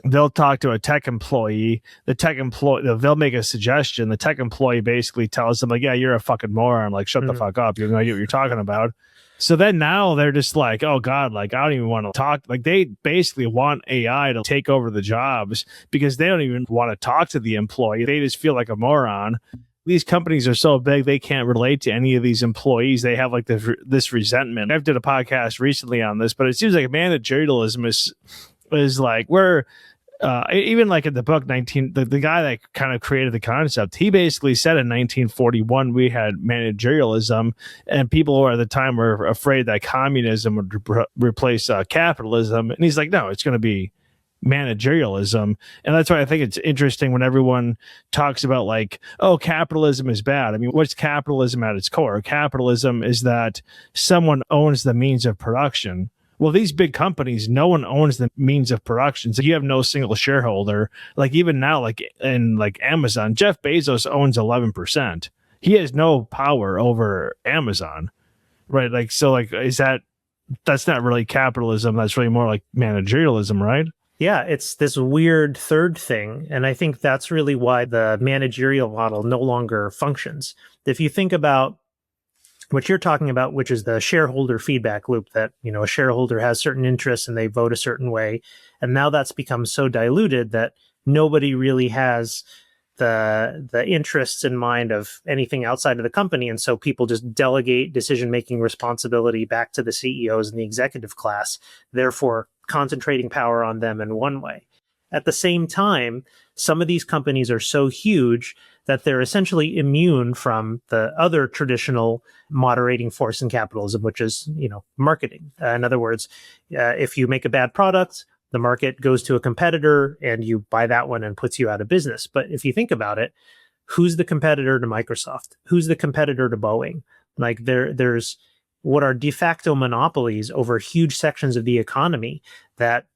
S2: They'll talk to a tech employee. They'll make a suggestion. The tech employee basically tells them, like, yeah, you're a fucking moron. Like, shut the fuck up. You know what you're talking about. So then now they're just like, oh God, like, I don't even want to talk. Like, they basically want AI to take over the jobs because they don't even want to talk to the employee. They just feel like a moron. These companies are so big, they can't relate to any of these employees. They have like this resentment. I've did a podcast recently on this, but it seems like managerialism is like even like in the book 19, the guy that kind of created the concept, he basically said in 1941 we had managerialism, and people who at the time were afraid that communism would replace capitalism, and he's like, no, it's going to be managerialism. And that's why I think it's interesting when everyone talks about like, oh, capitalism is bad. I mean, what's capitalism at its core? Capitalism is that someone owns the means of production. Well, these big companies, no one owns the means of production. So you have no single shareholder. Like even now, like in like Amazon, Jeff Bezos owns 11%. He has no power over Amazon, right? Like, so like, that's not really capitalism. That's really more like managerialism, right?
S1: Yeah, it's this weird third thing. And I think that's really why the managerial model no longer functions. If you think about what you're talking about, which is the shareholder feedback loop, that, a shareholder has certain interests and they vote a certain way. And now that's become so diluted that nobody really has the interests in mind of anything outside of the company. And so people just delegate decision-making responsibility back to the CEOs and the executive class, therefore concentrating power on them in one way. At the same time, some of these companies are so huge that they're essentially immune from the other traditional moderating force in capitalism, which is, marketing. In other words, if you make a bad product, the market goes to a competitor and you buy that one and puts you out of business. But if you think about it, who's the competitor to Microsoft? Who's the competitor to Boeing? Like there's what are de facto monopolies over huge sections of the economy that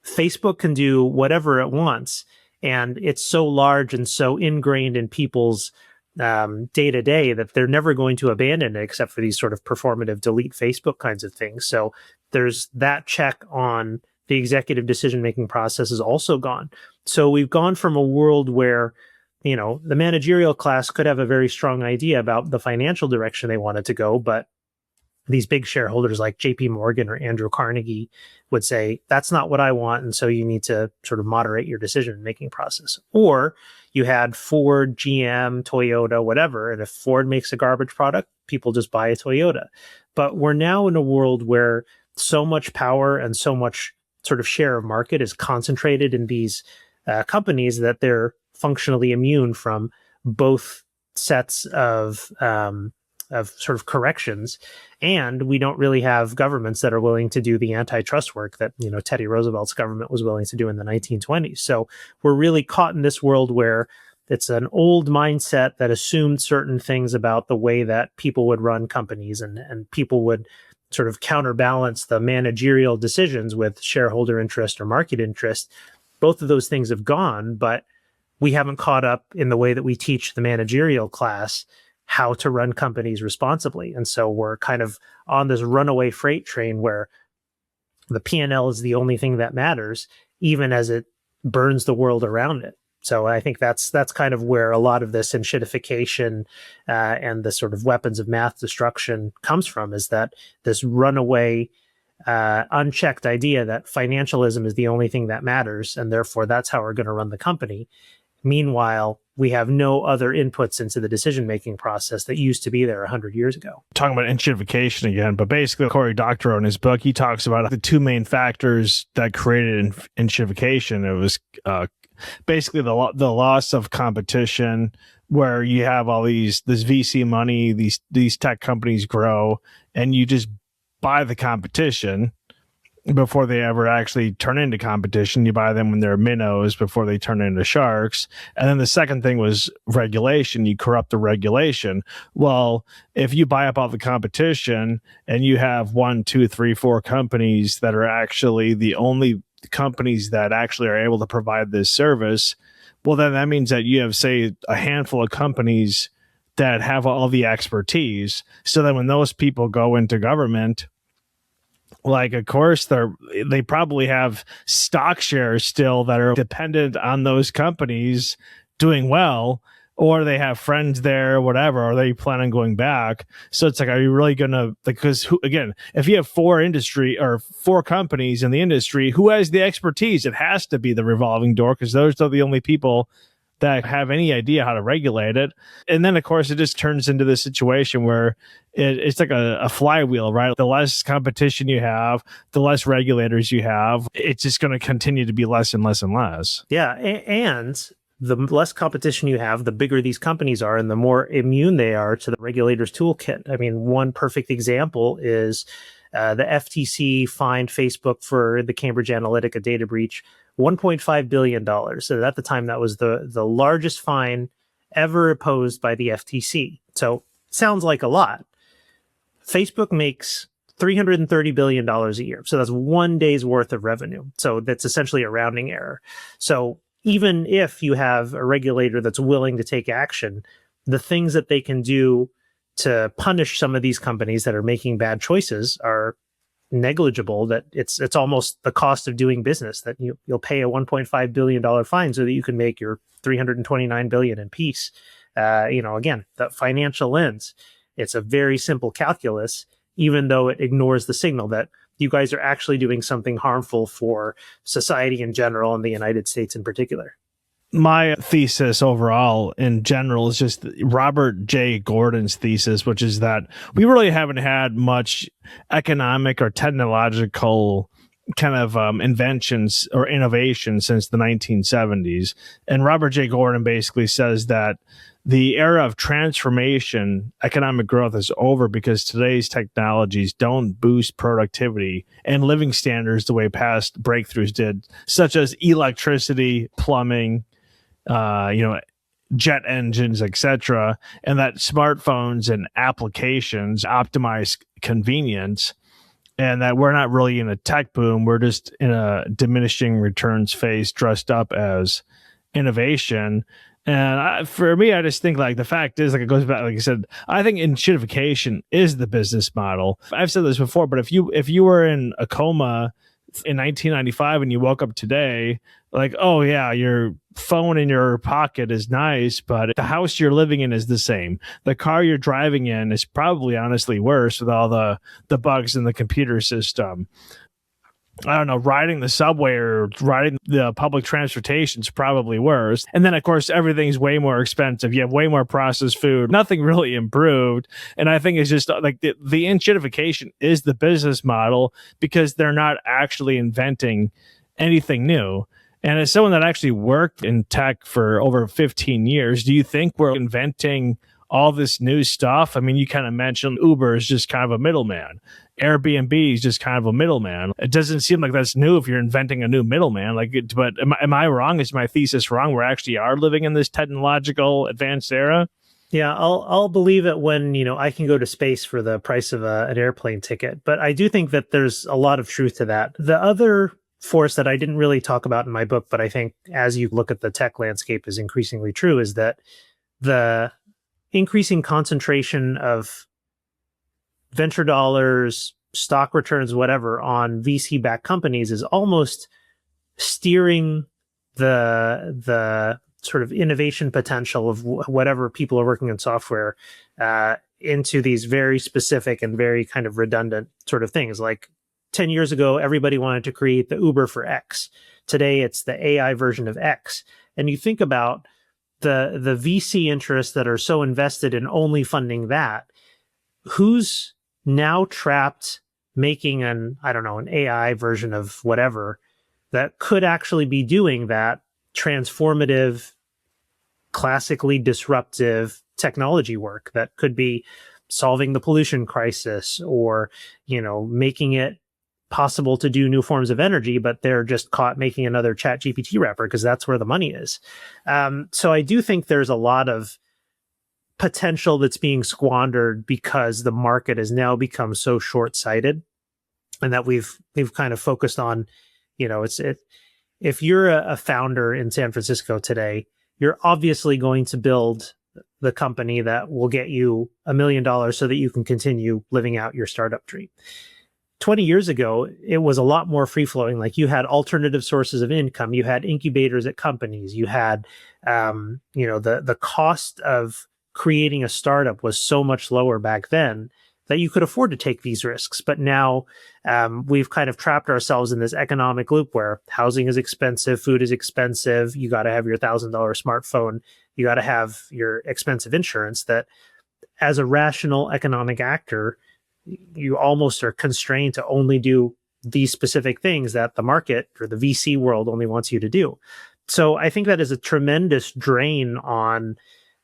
S1: Facebook can do whatever it wants. And it's so large and so ingrained in people's day to day that they're never going to abandon it except for these sort of performative delete Facebook kinds of things. So there's that check on the executive decision-making process is also gone. So we've gone from a world where, the managerial class could have a very strong idea about the financial direction they wanted to go, but these big shareholders like JP Morgan or Andrew Carnegie would say, that's not what I want. And so you need to sort of moderate your decision-making process. Or you had Ford, GM, Toyota, whatever. And if Ford makes a garbage product, people just buy a Toyota. But we're now in a world where so much power and so much sort of share of market is concentrated in these companies that they're functionally immune from both sets of sort of corrections. And we don't really have governments that are willing to do the antitrust work that, Teddy Roosevelt's government was willing to do in the 1920s. So we're really caught in this world where it's an old mindset that assumed certain things about the way that people would run companies, and people would sort of counterbalance the managerial decisions with shareholder interest or market interest. Both of those things have gone, but we haven't caught up in the way that we teach the managerial class how to run companies responsibly. And so we're kind of on this runaway freight train where the P&L is the only thing that matters, even as it burns the world around it. So I think that's kind of where a lot of this enshittification and the sort of weapons of math destruction comes from, is that this runaway, unchecked idea that financialism is the only thing that matters, and therefore that's how we're going to run the company. Meanwhile, we have no other inputs into the decision-making process that used to be there 100 years ago.
S2: Talking about enshittification again, but basically Cory Doctorow in his book, he talks about the two main factors that created enshittification. It was basically the loss of competition, where you have all this VC money, these tech companies grow, and you just buy the competition before they ever actually turn into competition. You buy them when they're minnows before they turn into sharks. And then the second thing was regulation. You corrupt the regulation. Well, if you buy up all the competition and you have 1, 2, 3, 4 companies that are actually the only companies that actually are able to provide this service, well, then that means that you have, say, a handful of companies that have all the expertise. So that when those people go into government, like, of course, they probably have stock shares still that are dependent on those companies doing well, or they have friends there, or whatever, or they plan on going back. So it's like, are you really going to, because again, if you have 4 companies in the industry, who has the expertise? It has to be the revolving door, because those are the only people that have any idea how to regulate it. And then, of course, it just turns into this situation where it's like a flywheel, right? The less competition you have, the less regulators you have, it's just going to continue to be less and less and less.
S1: Yeah. And the less competition you have, the bigger these companies are and the more immune they are to the regulators' toolkit. I mean, one perfect example is the FTC fined Facebook for the Cambridge Analytica data breach $1.5 billion. So at the time, that was the largest fine ever imposed by the FTC. So sounds like a lot. Facebook makes $330 billion a year. So that's one day's worth of revenue. So that's essentially a rounding error. So even if you have a regulator that's willing to take action, the things that they can do to punish some of these companies that are making bad choices are negligible, that it's almost the cost of doing business, that you'll pay a $1.5 billion fine so that you can make your $329 billion in peace. Again, the financial lens, it's a very simple calculus, even though it ignores the signal that you guys are actually doing something harmful for society in general and the United States in particular.
S2: My thesis overall in general is just Robert J. Gordon's thesis, which is that we really haven't had much economic or technological kind of inventions or innovation since the 1970s. And Robert J. Gordon basically says that the era of transformation, economic growth is over because today's technologies don't boost productivity and living standards the way past breakthroughs did, such as electricity, plumbing, jet engines, etc., and that smartphones and applications optimize convenience, and that we're not really in a tech boom. We're just in a diminishing returns phase dressed up as innovation. And for me, I just think like the fact is, like it goes back, like I said, I think Enshittification is the business model. I've said this before, but if you were in a coma in 1995 and you woke up today, like, oh yeah, your phone in your pocket is nice, but the house you're living in is the same. The car you're driving in is probably honestly worse with all the bugs in the computer system. I don't know, riding the subway or riding the public transportation is probably worse. And then, of course, everything's way more expensive. You have way more processed food. Nothing really improved. And I think it's just like the Enshittification is the business model because they're not actually inventing anything new. And as someone that actually worked in tech for over 15 years, do you think we're inventing all this new stuff? I mean, you kind of mentioned Uber is just kind of a middleman. Airbnb is just kind of a middleman. It doesn't seem like that's new if you're inventing a new middleman. But am I wrong? Is my thesis wrong? We actually are living in this technological advanced era?
S1: Yeah, I'll believe it when, I can go to space for the price of an airplane ticket. But I do think that there's a lot of truth to that. The other force that I didn't really talk about in my book, but I think as you look at the tech landscape is increasingly true, is that the increasing concentration of venture dollars, stock returns, whatever, on VC-backed companies is almost steering the sort of innovation potential of whatever people are working in software into these very specific and very kind of redundant sort of things. Like 10 years ago, everybody wanted to create the Uber for X. Today, it's the AI version of X. And you think about the VC interests that are so invested in only funding that, who's now trapped making an AI version of whatever that could actually be doing that transformative, classically disruptive technology work that could be solving the pollution crisis or, making it possible to do new forms of energy, but they're just caught making another Chat GPT wrapper because that's where the money is. So I do think there's a lot of potential that's being squandered because the market has now become so short-sighted, and that we've kind of focused on, if you're a founder in San Francisco today, you're obviously going to build the company that will get you $1 million so that you can continue living out your startup dream. 20 years ago, it was a lot more free-flowing. Like you had alternative sources of income, you had incubators at companies, you had, the cost of creating a startup was so much lower back then that you could afford to take these risks. But now we've kind of trapped ourselves in this economic loop where housing is expensive, food is expensive, you got to have your $1,000 smartphone, you got to have your expensive insurance, that as a rational economic actor, you almost are constrained to only do these specific things that the market or the VC world only wants you to do. So I think that is a tremendous drain on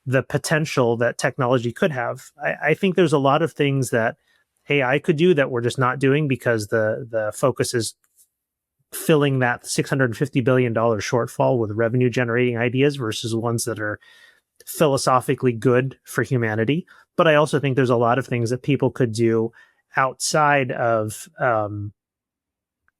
S1: the potential that technology could have. I think there's a lot of things that AI could do that we're just not doing because the focus is filling that $650 billion shortfall with revenue generating ideas versus ones that are philosophically good for humanity. But I also think there's a lot of things that people could do outside of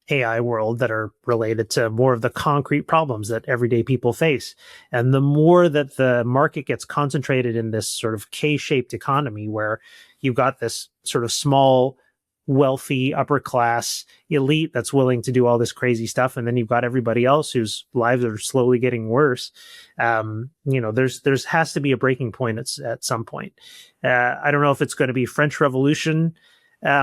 S1: AI world that are related to more of the concrete problems that everyday people face. And the more that the market gets concentrated in this sort of K-shaped economy where you've got this sort of small, wealthy, upper class elite that's willing to do all this crazy stuff, and then you've got everybody else whose lives are slowly getting worse. There's has to be a breaking point at some point. I don't know if it's going to be French Revolution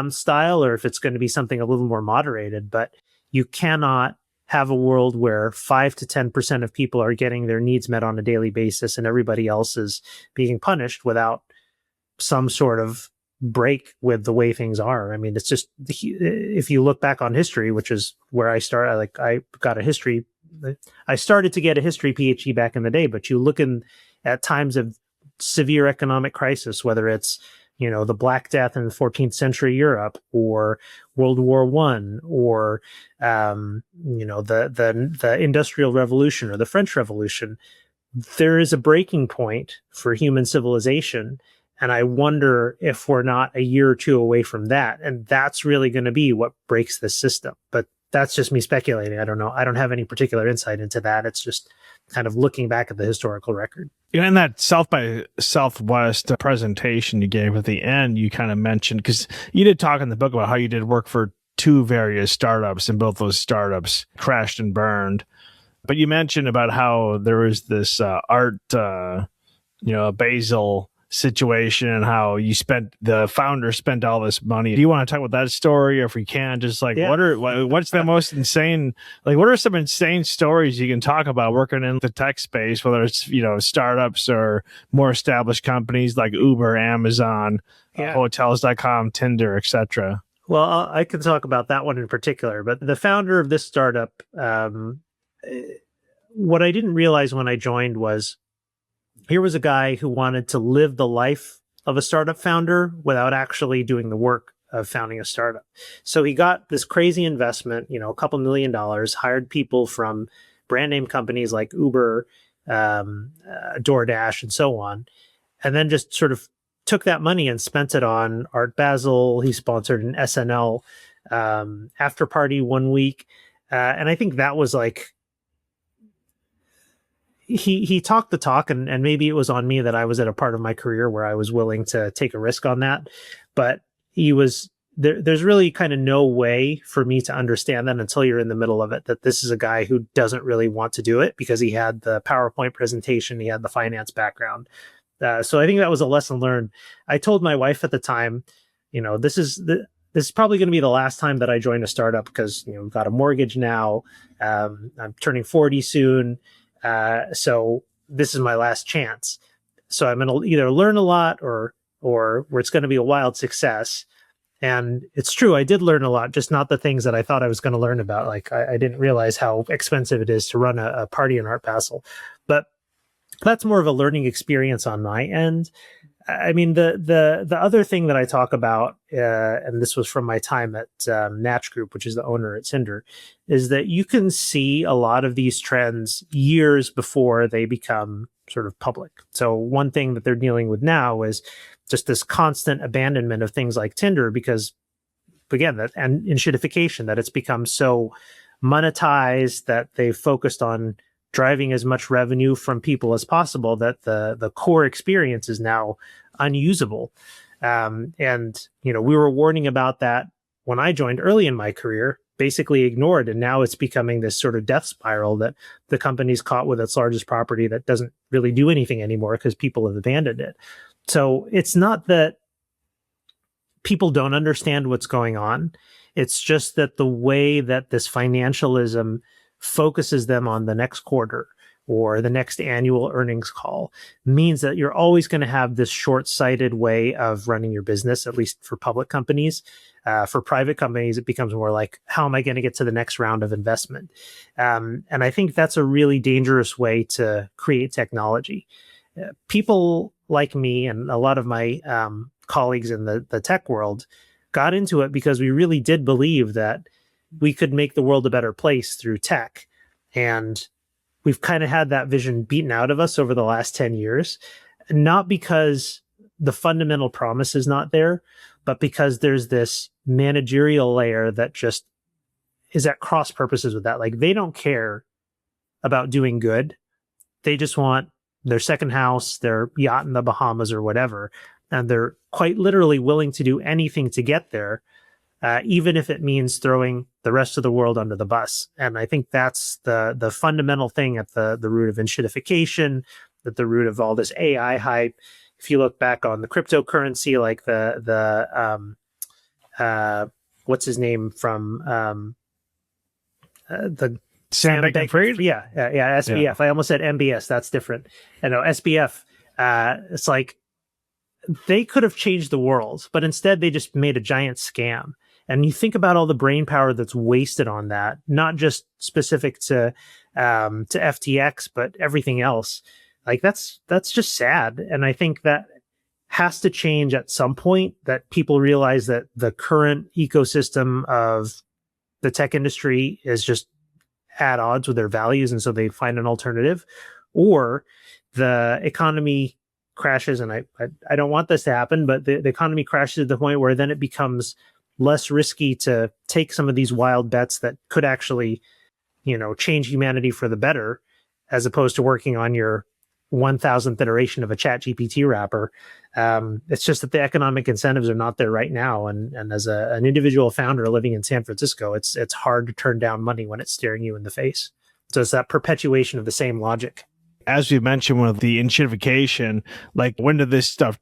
S1: style or if it's going to be something a little more moderated, but you cannot have a world where 5 to 10% of people are getting their needs met on a daily basis and everybody else is being punished without some sort of break with the way things are. I mean, it's just, if you look back on history, which is where I started, I started to get a history PhD back in the day, but you look at times of severe economic crisis, whether it's the Black Death in the 14th century Europe, or World War I, or the Industrial Revolution or the French Revolution. There is a breaking point for human civilization, and I wonder if we're not a year or two away from that, and that's really going to be what breaks the system. But that's just me speculating. I don't know. I don't have any particular insight into that. It's just kind of looking back at the historical record.
S2: In that South by Southwest presentation you gave at the end, you kind of mentioned, because you did talk in the book about how you did work for two various startups, and both those startups crashed and burned. But you mentioned about how there was this art, Basel situation, and how the founder spent all this money. Do you want to talk about that story, or if we can, just what's the most insane, what are some insane stories you can talk about working in the tech space, whether it's, startups or more established companies like Uber, Amazon, hotels.com, Tinder, etc.
S1: Well, I can talk about that one in particular, but the founder of this startup, what I didn't realize when I joined was, here was a guy who wanted to live the life of a startup founder without actually doing the work of founding a startup. So he got this crazy investment, a couple $1 million, hired people from brand name companies like Uber, DoorDash, and so on, and then just sort of took that money and spent it on Art Basel. He sponsored an SNL after party one week. And I think that was he talked the talk, and maybe it was on me that I was at a part of my career where I was willing to take a risk on that. But there's really kind of no way for me to understand that until you're in the middle of it, that this is a guy who doesn't really want to do it because he had the PowerPoint presentation, he had the finance background. So I think that was a lesson learned. I told my wife at the time, this is probably going to be the last time that I join a startup because, we've got a mortgage now. I'm turning 40 soon. So this is my last chance. So I'm going to either learn a lot or where it's going to be a wild success. And it's true, I did learn a lot, just not the things that I thought I was going to learn about. I didn't realize how expensive it is to run a party in Art Basel. But that's more of a learning experience on my end. I mean, the other thing that I talk about, and this was from my time at Natch Group, which is the owner at Tinder, is that you can see a lot of these trends years before they become sort of public. So one thing that they're dealing with now is just this constant abandonment of things like Tinder because, again, and Enshittification, that it's become so monetized that they've focused on driving as much revenue from people as possible that the core experience is now unusable. And, we were warning about that when I joined early in my career, basically ignored. And now it's becoming this sort of death spiral that the company's caught with its largest property that doesn't really do anything anymore because people have abandoned it. So it's not that people don't understand what's going on. It's just that the way that this financialism focuses them on the next quarter or the next annual earnings call means that you're always going to have this short-sighted way of running your business, at least for public companies. For private companies, it becomes more like, how am I going to get to the next round of investment? And I think that's a really dangerous way to create technology. People like me and a lot of my colleagues in the tech world got into it because we really did believe that we could make the world a better place through tech. And we've kind of had that vision beaten out of us over the last 10 years, not because the fundamental promise is not there, but because there's this managerial layer that just is at cross purposes with that. Like, they don't care about doing good. They just want their second house, their yacht in the Bahamas or whatever. And they're quite literally willing to do anything to get there, even if it means throwing the rest of the world under the bus. And I think that's the fundamental thing at the root of Enshittification, at the root of all this AI hype. If you look back on the cryptocurrency, like what's his name from the
S2: Sam Bankman-Fried?
S1: Yeah, SBF. Yeah. I almost said MBS. That's different. I know SBF. It's like they could have changed the world, but instead they just made a giant scam. And you think about all the brain power that's wasted on that, not just specific to FTX, but everything else. Like, that's just sad. And I think that has to change at some point, that people realize that the current ecosystem of the tech industry is just at odds with their values. And so they find an alternative, or the economy crashes. And I don't want this to happen, but the economy crashes to the point where then it becomes less risky to take some of these wild bets that could actually, change humanity for the better, as opposed to working on your 1,000th iteration of a ChatGPT wrapper. It's just that the economic incentives are not there right now. And as an individual founder living in San Francisco, it's hard to turn down money when it's staring you in the face. So it's that perpetuation of the same logic.
S2: As we mentioned with the Enshittification, like, when did this stuff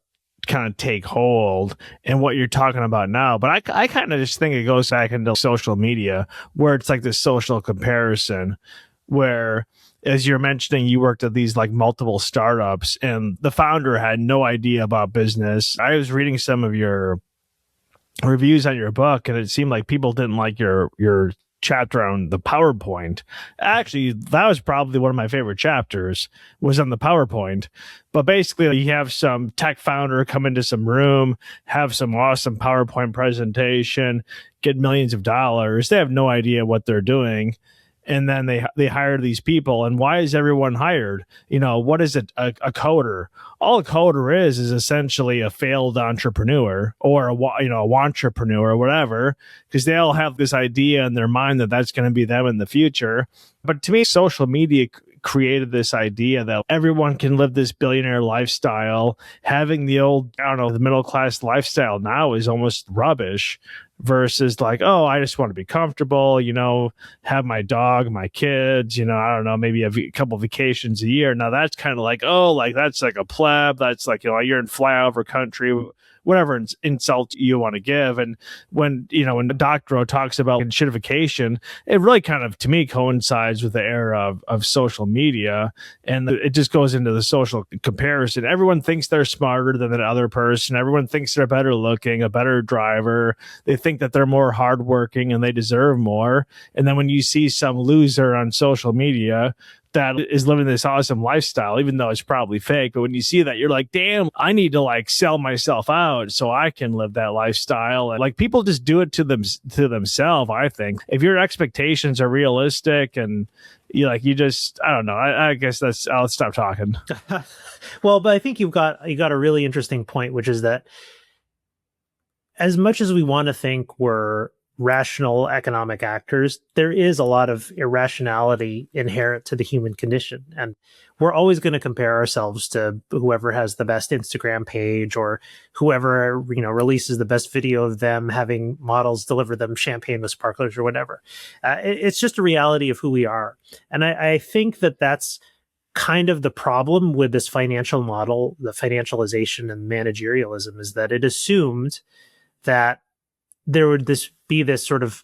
S2: kind of take hold and what you're talking about now? But I kind of just think it goes back into social media, where it's like this social comparison, where, as you're mentioning, you worked at these like multiple startups and the founder had no idea about business. I was reading some of your reviews on your book, and it seemed like people didn't like your chapter on the PowerPoint. Actually, that was probably one of my favorite chapters, was on the PowerPoint. But basically, you have some tech founder come into some room, have some awesome PowerPoint presentation, get millions of dollars. They have no idea what they're doing. And then they hire these people. And why is everyone hired? What is it? A coder? All a coder is essentially a failed entrepreneur, or a wantrepreneur or whatever, because they all have this idea in their mind that that's going to be them in the future. But to me, social media created this idea that everyone can live this billionaire lifestyle. Having the old, the middle class lifestyle now is almost rubbish, versus like, oh, I just want to be comfortable, have my dog, my kids, I don't know, maybe a couple vacations a year. Now that's kind of like, oh, like that's like a pleb. That's like, you're in flyover country, whatever insult you want to give. And when the doctor talks about Enshittification, it really kind of, to me, coincides with the era of social media. And it just goes into the social comparison. Everyone thinks they're smarter than the other person. Everyone thinks they're better looking, a better driver. They think that they're more hardworking and they deserve more. And then when you see some loser on social media that is living this awesome lifestyle, even though it's probably fake, but when you see that, you're like, damn, I need to like sell myself out so I can live that lifestyle. And like, people just do it to themselves. I think if your expectations are realistic and I don't know. I guess I'll stop talking.
S1: Well, but I think you got a really interesting point, which is that as much as we want to think we're rational economic actors, there is a lot of irrationality inherent to the human condition. And we're always going to compare ourselves to whoever has the best Instagram page, or whoever, releases the best video of them having models deliver them champagne with sparklers or whatever. It's just a reality of who we are. And I think that that's kind of the problem with this financial model, the financialization and managerialism, is that it assumed that there would be this sort of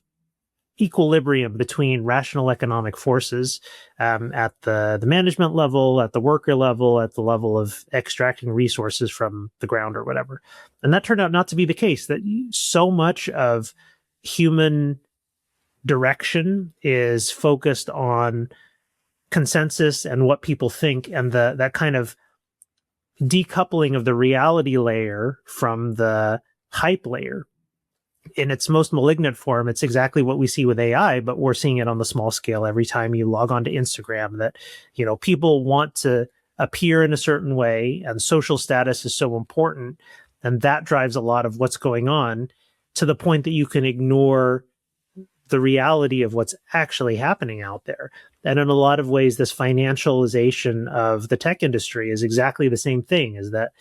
S1: equilibrium between rational economic forces at the management level, at the worker level, at the level of extracting resources from the ground or whatever. And that turned out not to be the case, that so much of human direction is focused on consensus and what people think, and that kind of decoupling of the reality layer from the hype layer. In its most malignant form, it's exactly what we see with AI, but we're seeing it on the small scale every time you log on to Instagram, that, people want to appear in a certain way, and social status is so important. And that drives a lot of what's going on, to the point that you can ignore the reality of what's actually happening out there. And in a lot of ways, this financialization of the tech industry is exactly the same thing, is that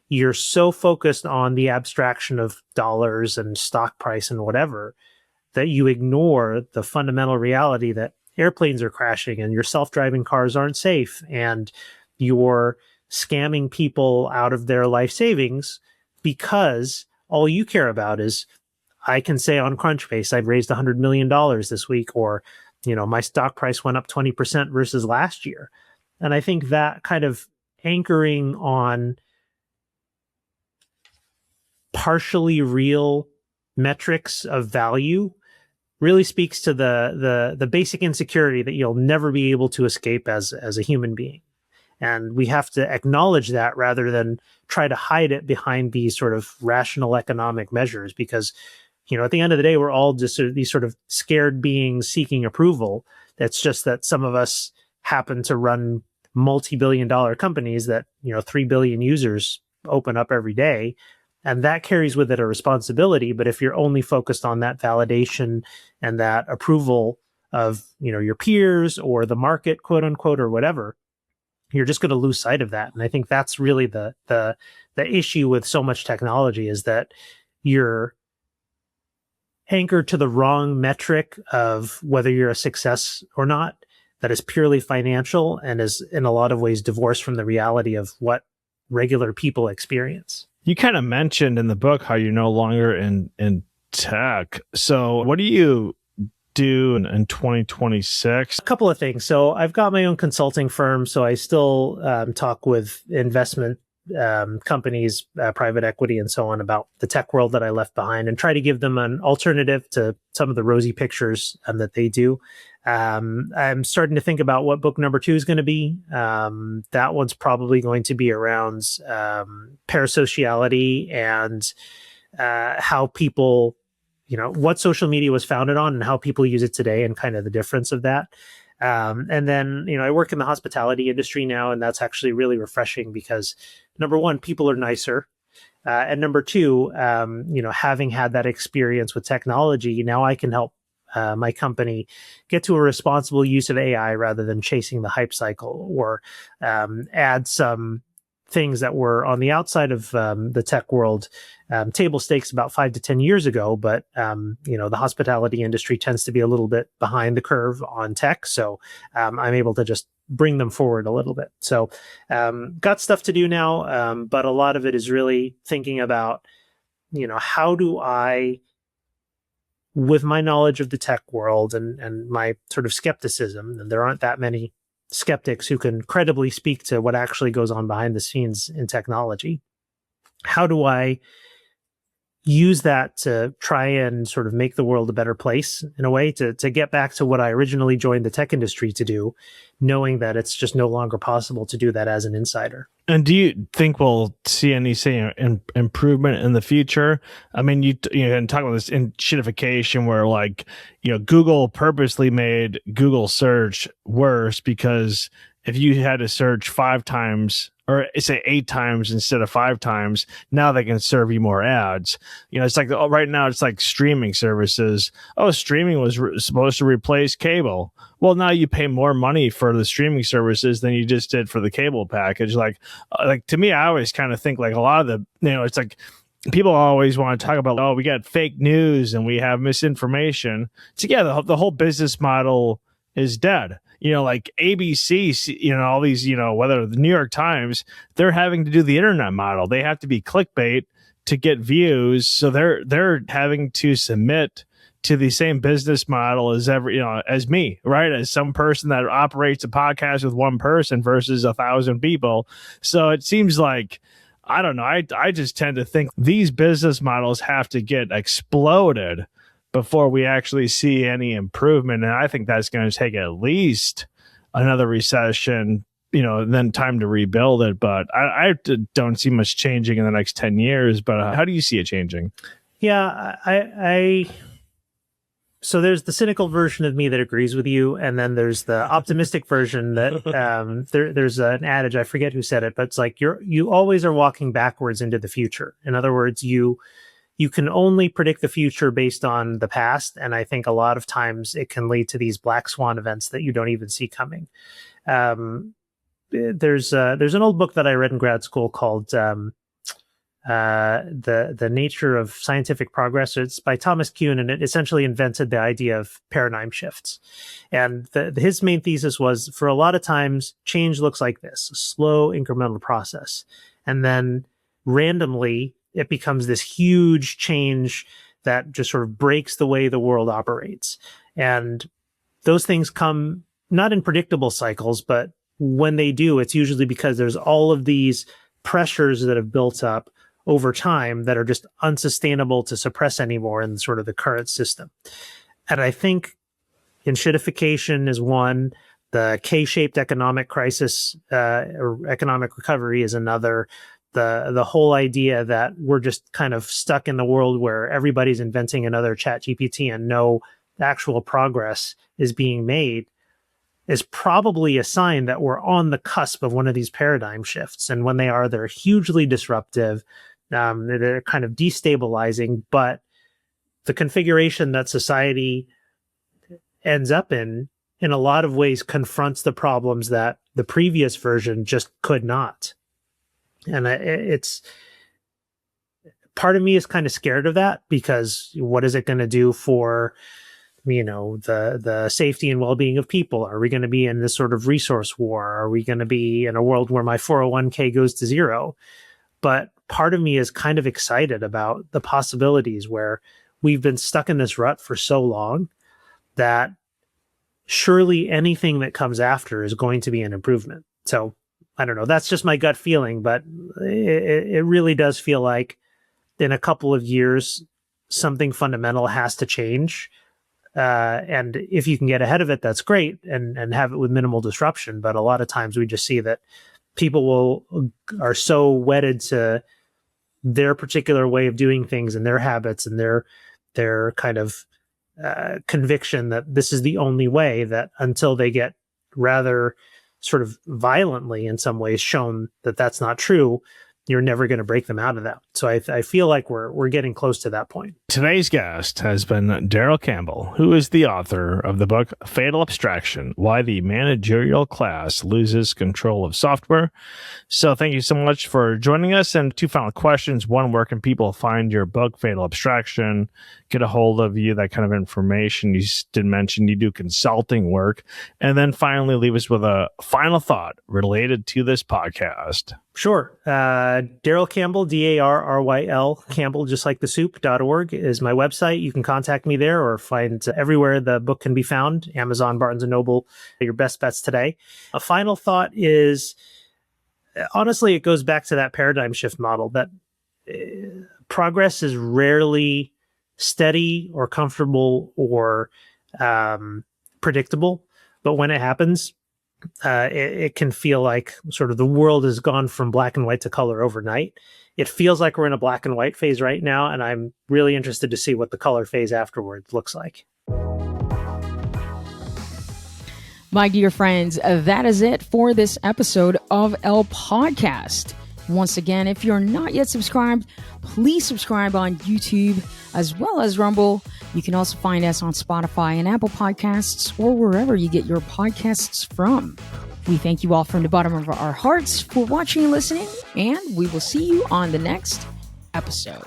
S1: you're so focused on the abstraction of dollars and stock price and whatever, that you ignore the fundamental reality that airplanes are crashing and your self-driving cars aren't safe, and you're scamming people out of their life savings because all you care about is, I can say on Crunchbase, I've raised $100 million this week, or, my stock price went up 20% versus last year. And I think that kind of anchoring on partially real metrics of value really speaks to the basic insecurity that you'll never be able to escape as a human being. And we have to acknowledge that, rather than try to hide it behind these sort of rational economic measures, because, at the end of the day, we're all just these sort of scared beings seeking approval. That's just that some of us happen to run multi-billion-dollar companies that, 3 billion users open up every day. And that carries with it a responsibility. But if you're only focused on that validation and that approval of, your peers or the market, quote unquote, or whatever, you're just going to lose sight of that. And I think that's really the issue with so much technology, is that you're anchored to the wrong metric of whether you're a success or not, that is purely financial and is in a lot of ways divorced from the reality of what regular people experience.
S2: You kind of mentioned in the book how you're no longer in tech. So what do you do in 2026?
S1: A couple of things. So I've got my own consulting firm. So I still talk with investment companies, private equity, and so on, about the tech world that I left behind, and try to give them an alternative to some of the rosy pictures that they do. I'm starting to think about what book number 2 is going to be. That one's probably going to be around parasociality and how people, what social media was founded on and how people use it today, and kind of the difference of that. And then, I work in the hospitality industry now, and that's actually really refreshing because, number one, people are nicer. And number two, having had that experience with technology, now I can help my company get to a responsible use of AI rather than chasing the hype cycle, or add some things that were on the outside of the tech world, table stakes about 5 to 10 years ago. But, the hospitality industry tends to be a little bit behind the curve on tech. So I'm able to just bring them forward a little bit. So got stuff to do now, but a lot of it is really thinking about, how do I, with my knowledge of the tech world and my sort of skepticism, and there aren't that many skeptics who can credibly speak to what actually goes on behind the scenes in technology, how do I use that to try and sort of make the world a better place, in a way, to get back to what I originally joined the tech industry to do, knowing that it's just no longer possible to do that as an insider.
S2: And do you think we'll see any improvement in the future? I mean, you can talk about this Enshittification, where Google purposely made Google search worse, because if you had to search 5 times, or say 8 times instead of 5 times, now they can serve you more ads. It's like, right now it's like streaming services. Oh, streaming was supposed to replace cable. Well, now you pay more money for the streaming services than you just did for the cable package. Like to me, I always kind of think like a lot of the, it's like people always want to talk about, oh, we got fake news and we have misinformation. So yeah, the whole business model is dead. Like ABC, all these, whether the New York Times, they're having to do the internet model. They have to be clickbait to get views. So they're having to submit to the same business model as as me, right? As some person that operates a podcast with one person versus 1,000 people. So it seems like, I don't know. I just tend to think these business models have to get exploded before we actually see any improvement. And I think that's going to take at least another recession, then time to rebuild it. But I don't see much changing in the next 10 years. But how do you see it changing?
S1: Yeah, so there's the cynical version of me that agrees with you, and then there's the optimistic version that there's an adage, I forget who said it, but it's like you always are walking backwards into the future. In other words, you can only predict the future based on the past, and I think a lot of times it can lead to these black swan events that you don't even see coming. There's an old book that I read in grad school called the Nature of Scientific Progress. It's by Thomas Kuhn, and it essentially invented the idea of paradigm shifts. And his main thesis was, for a lot of times, change looks like this: a slow incremental process. And then randomly, it becomes this huge change that just sort of breaks the way the world operates. And those things come not in predictable cycles, but when they do, it's usually because there's all of these pressures that have built up over time that are just unsustainable to suppress anymore in sort of the current system. And I think Enshittification is one. The K-shaped economic crisis or economic recovery is another. The whole idea that we're just kind of stuck in the world where everybody's inventing another ChatGPT and no actual progress is being made is probably a sign that we're on the cusp of one of these paradigm shifts. And when they are, they're hugely disruptive. They're kind of destabilizing, but the configuration that society ends up in a lot of ways confronts the problems that the previous version just could not. And it's part of me is kind of scared of that, because what is it going to do for, the safety and well-being of people? Are we going to be in this sort of resource war? Are we going to be in a world where my 401k goes to zero? But part of me is kind of excited about the possibilities where we've been stuck in this rut for so long that surely anything that comes after is going to be an improvement. So I don't know. That's just my gut feeling, but it really does feel like in a couple of years, something fundamental has to change. And if you can get ahead of it, that's great, and have it with minimal disruption. But a lot of times we just see that people are so wedded to their particular way of doing things and their habits and their kind of conviction that this is the only way, that until they get rather sort of violently in some ways shown that that's not true, you're never going to break them out of that. So I feel like we're getting close to that point.
S2: Today's guest has been Darryl Campbell, who is the author of the book Fatal Abstraction: Why the Managerial Class Loses Control of Software. So thank you so much for joining us. And two final questions. One, where can people find your book, Fatal Abstraction, get a hold of you, that kind of information? You did mention you do consulting work. And then finally, leave us with a final thought related to this podcast.
S1: Sure. Darryl Campbell, Darryl Campbell, just like the soup.org is my website. You can contact me there or find everywhere the book can be found. Amazon, Barnes & Noble, your best bets today. A final thought is, honestly, it goes back to that paradigm shift model that progress is rarely steady or comfortable or predictable. But when it happens, it can feel like sort of the world has gone from black and white to color overnight. It feels like we're in a black and white phase right now, and I'm really interested to see what the color phase afterwards looks like.
S3: My dear friends, that is it for this episode of El Podcast. Once again, if you're not yet subscribed, please subscribe on YouTube as well as Rumble. You can also find us on Spotify and Apple Podcasts or wherever you get your podcasts from. We thank you all from the bottom of our hearts for watching and listening, and we will see you on the next episode.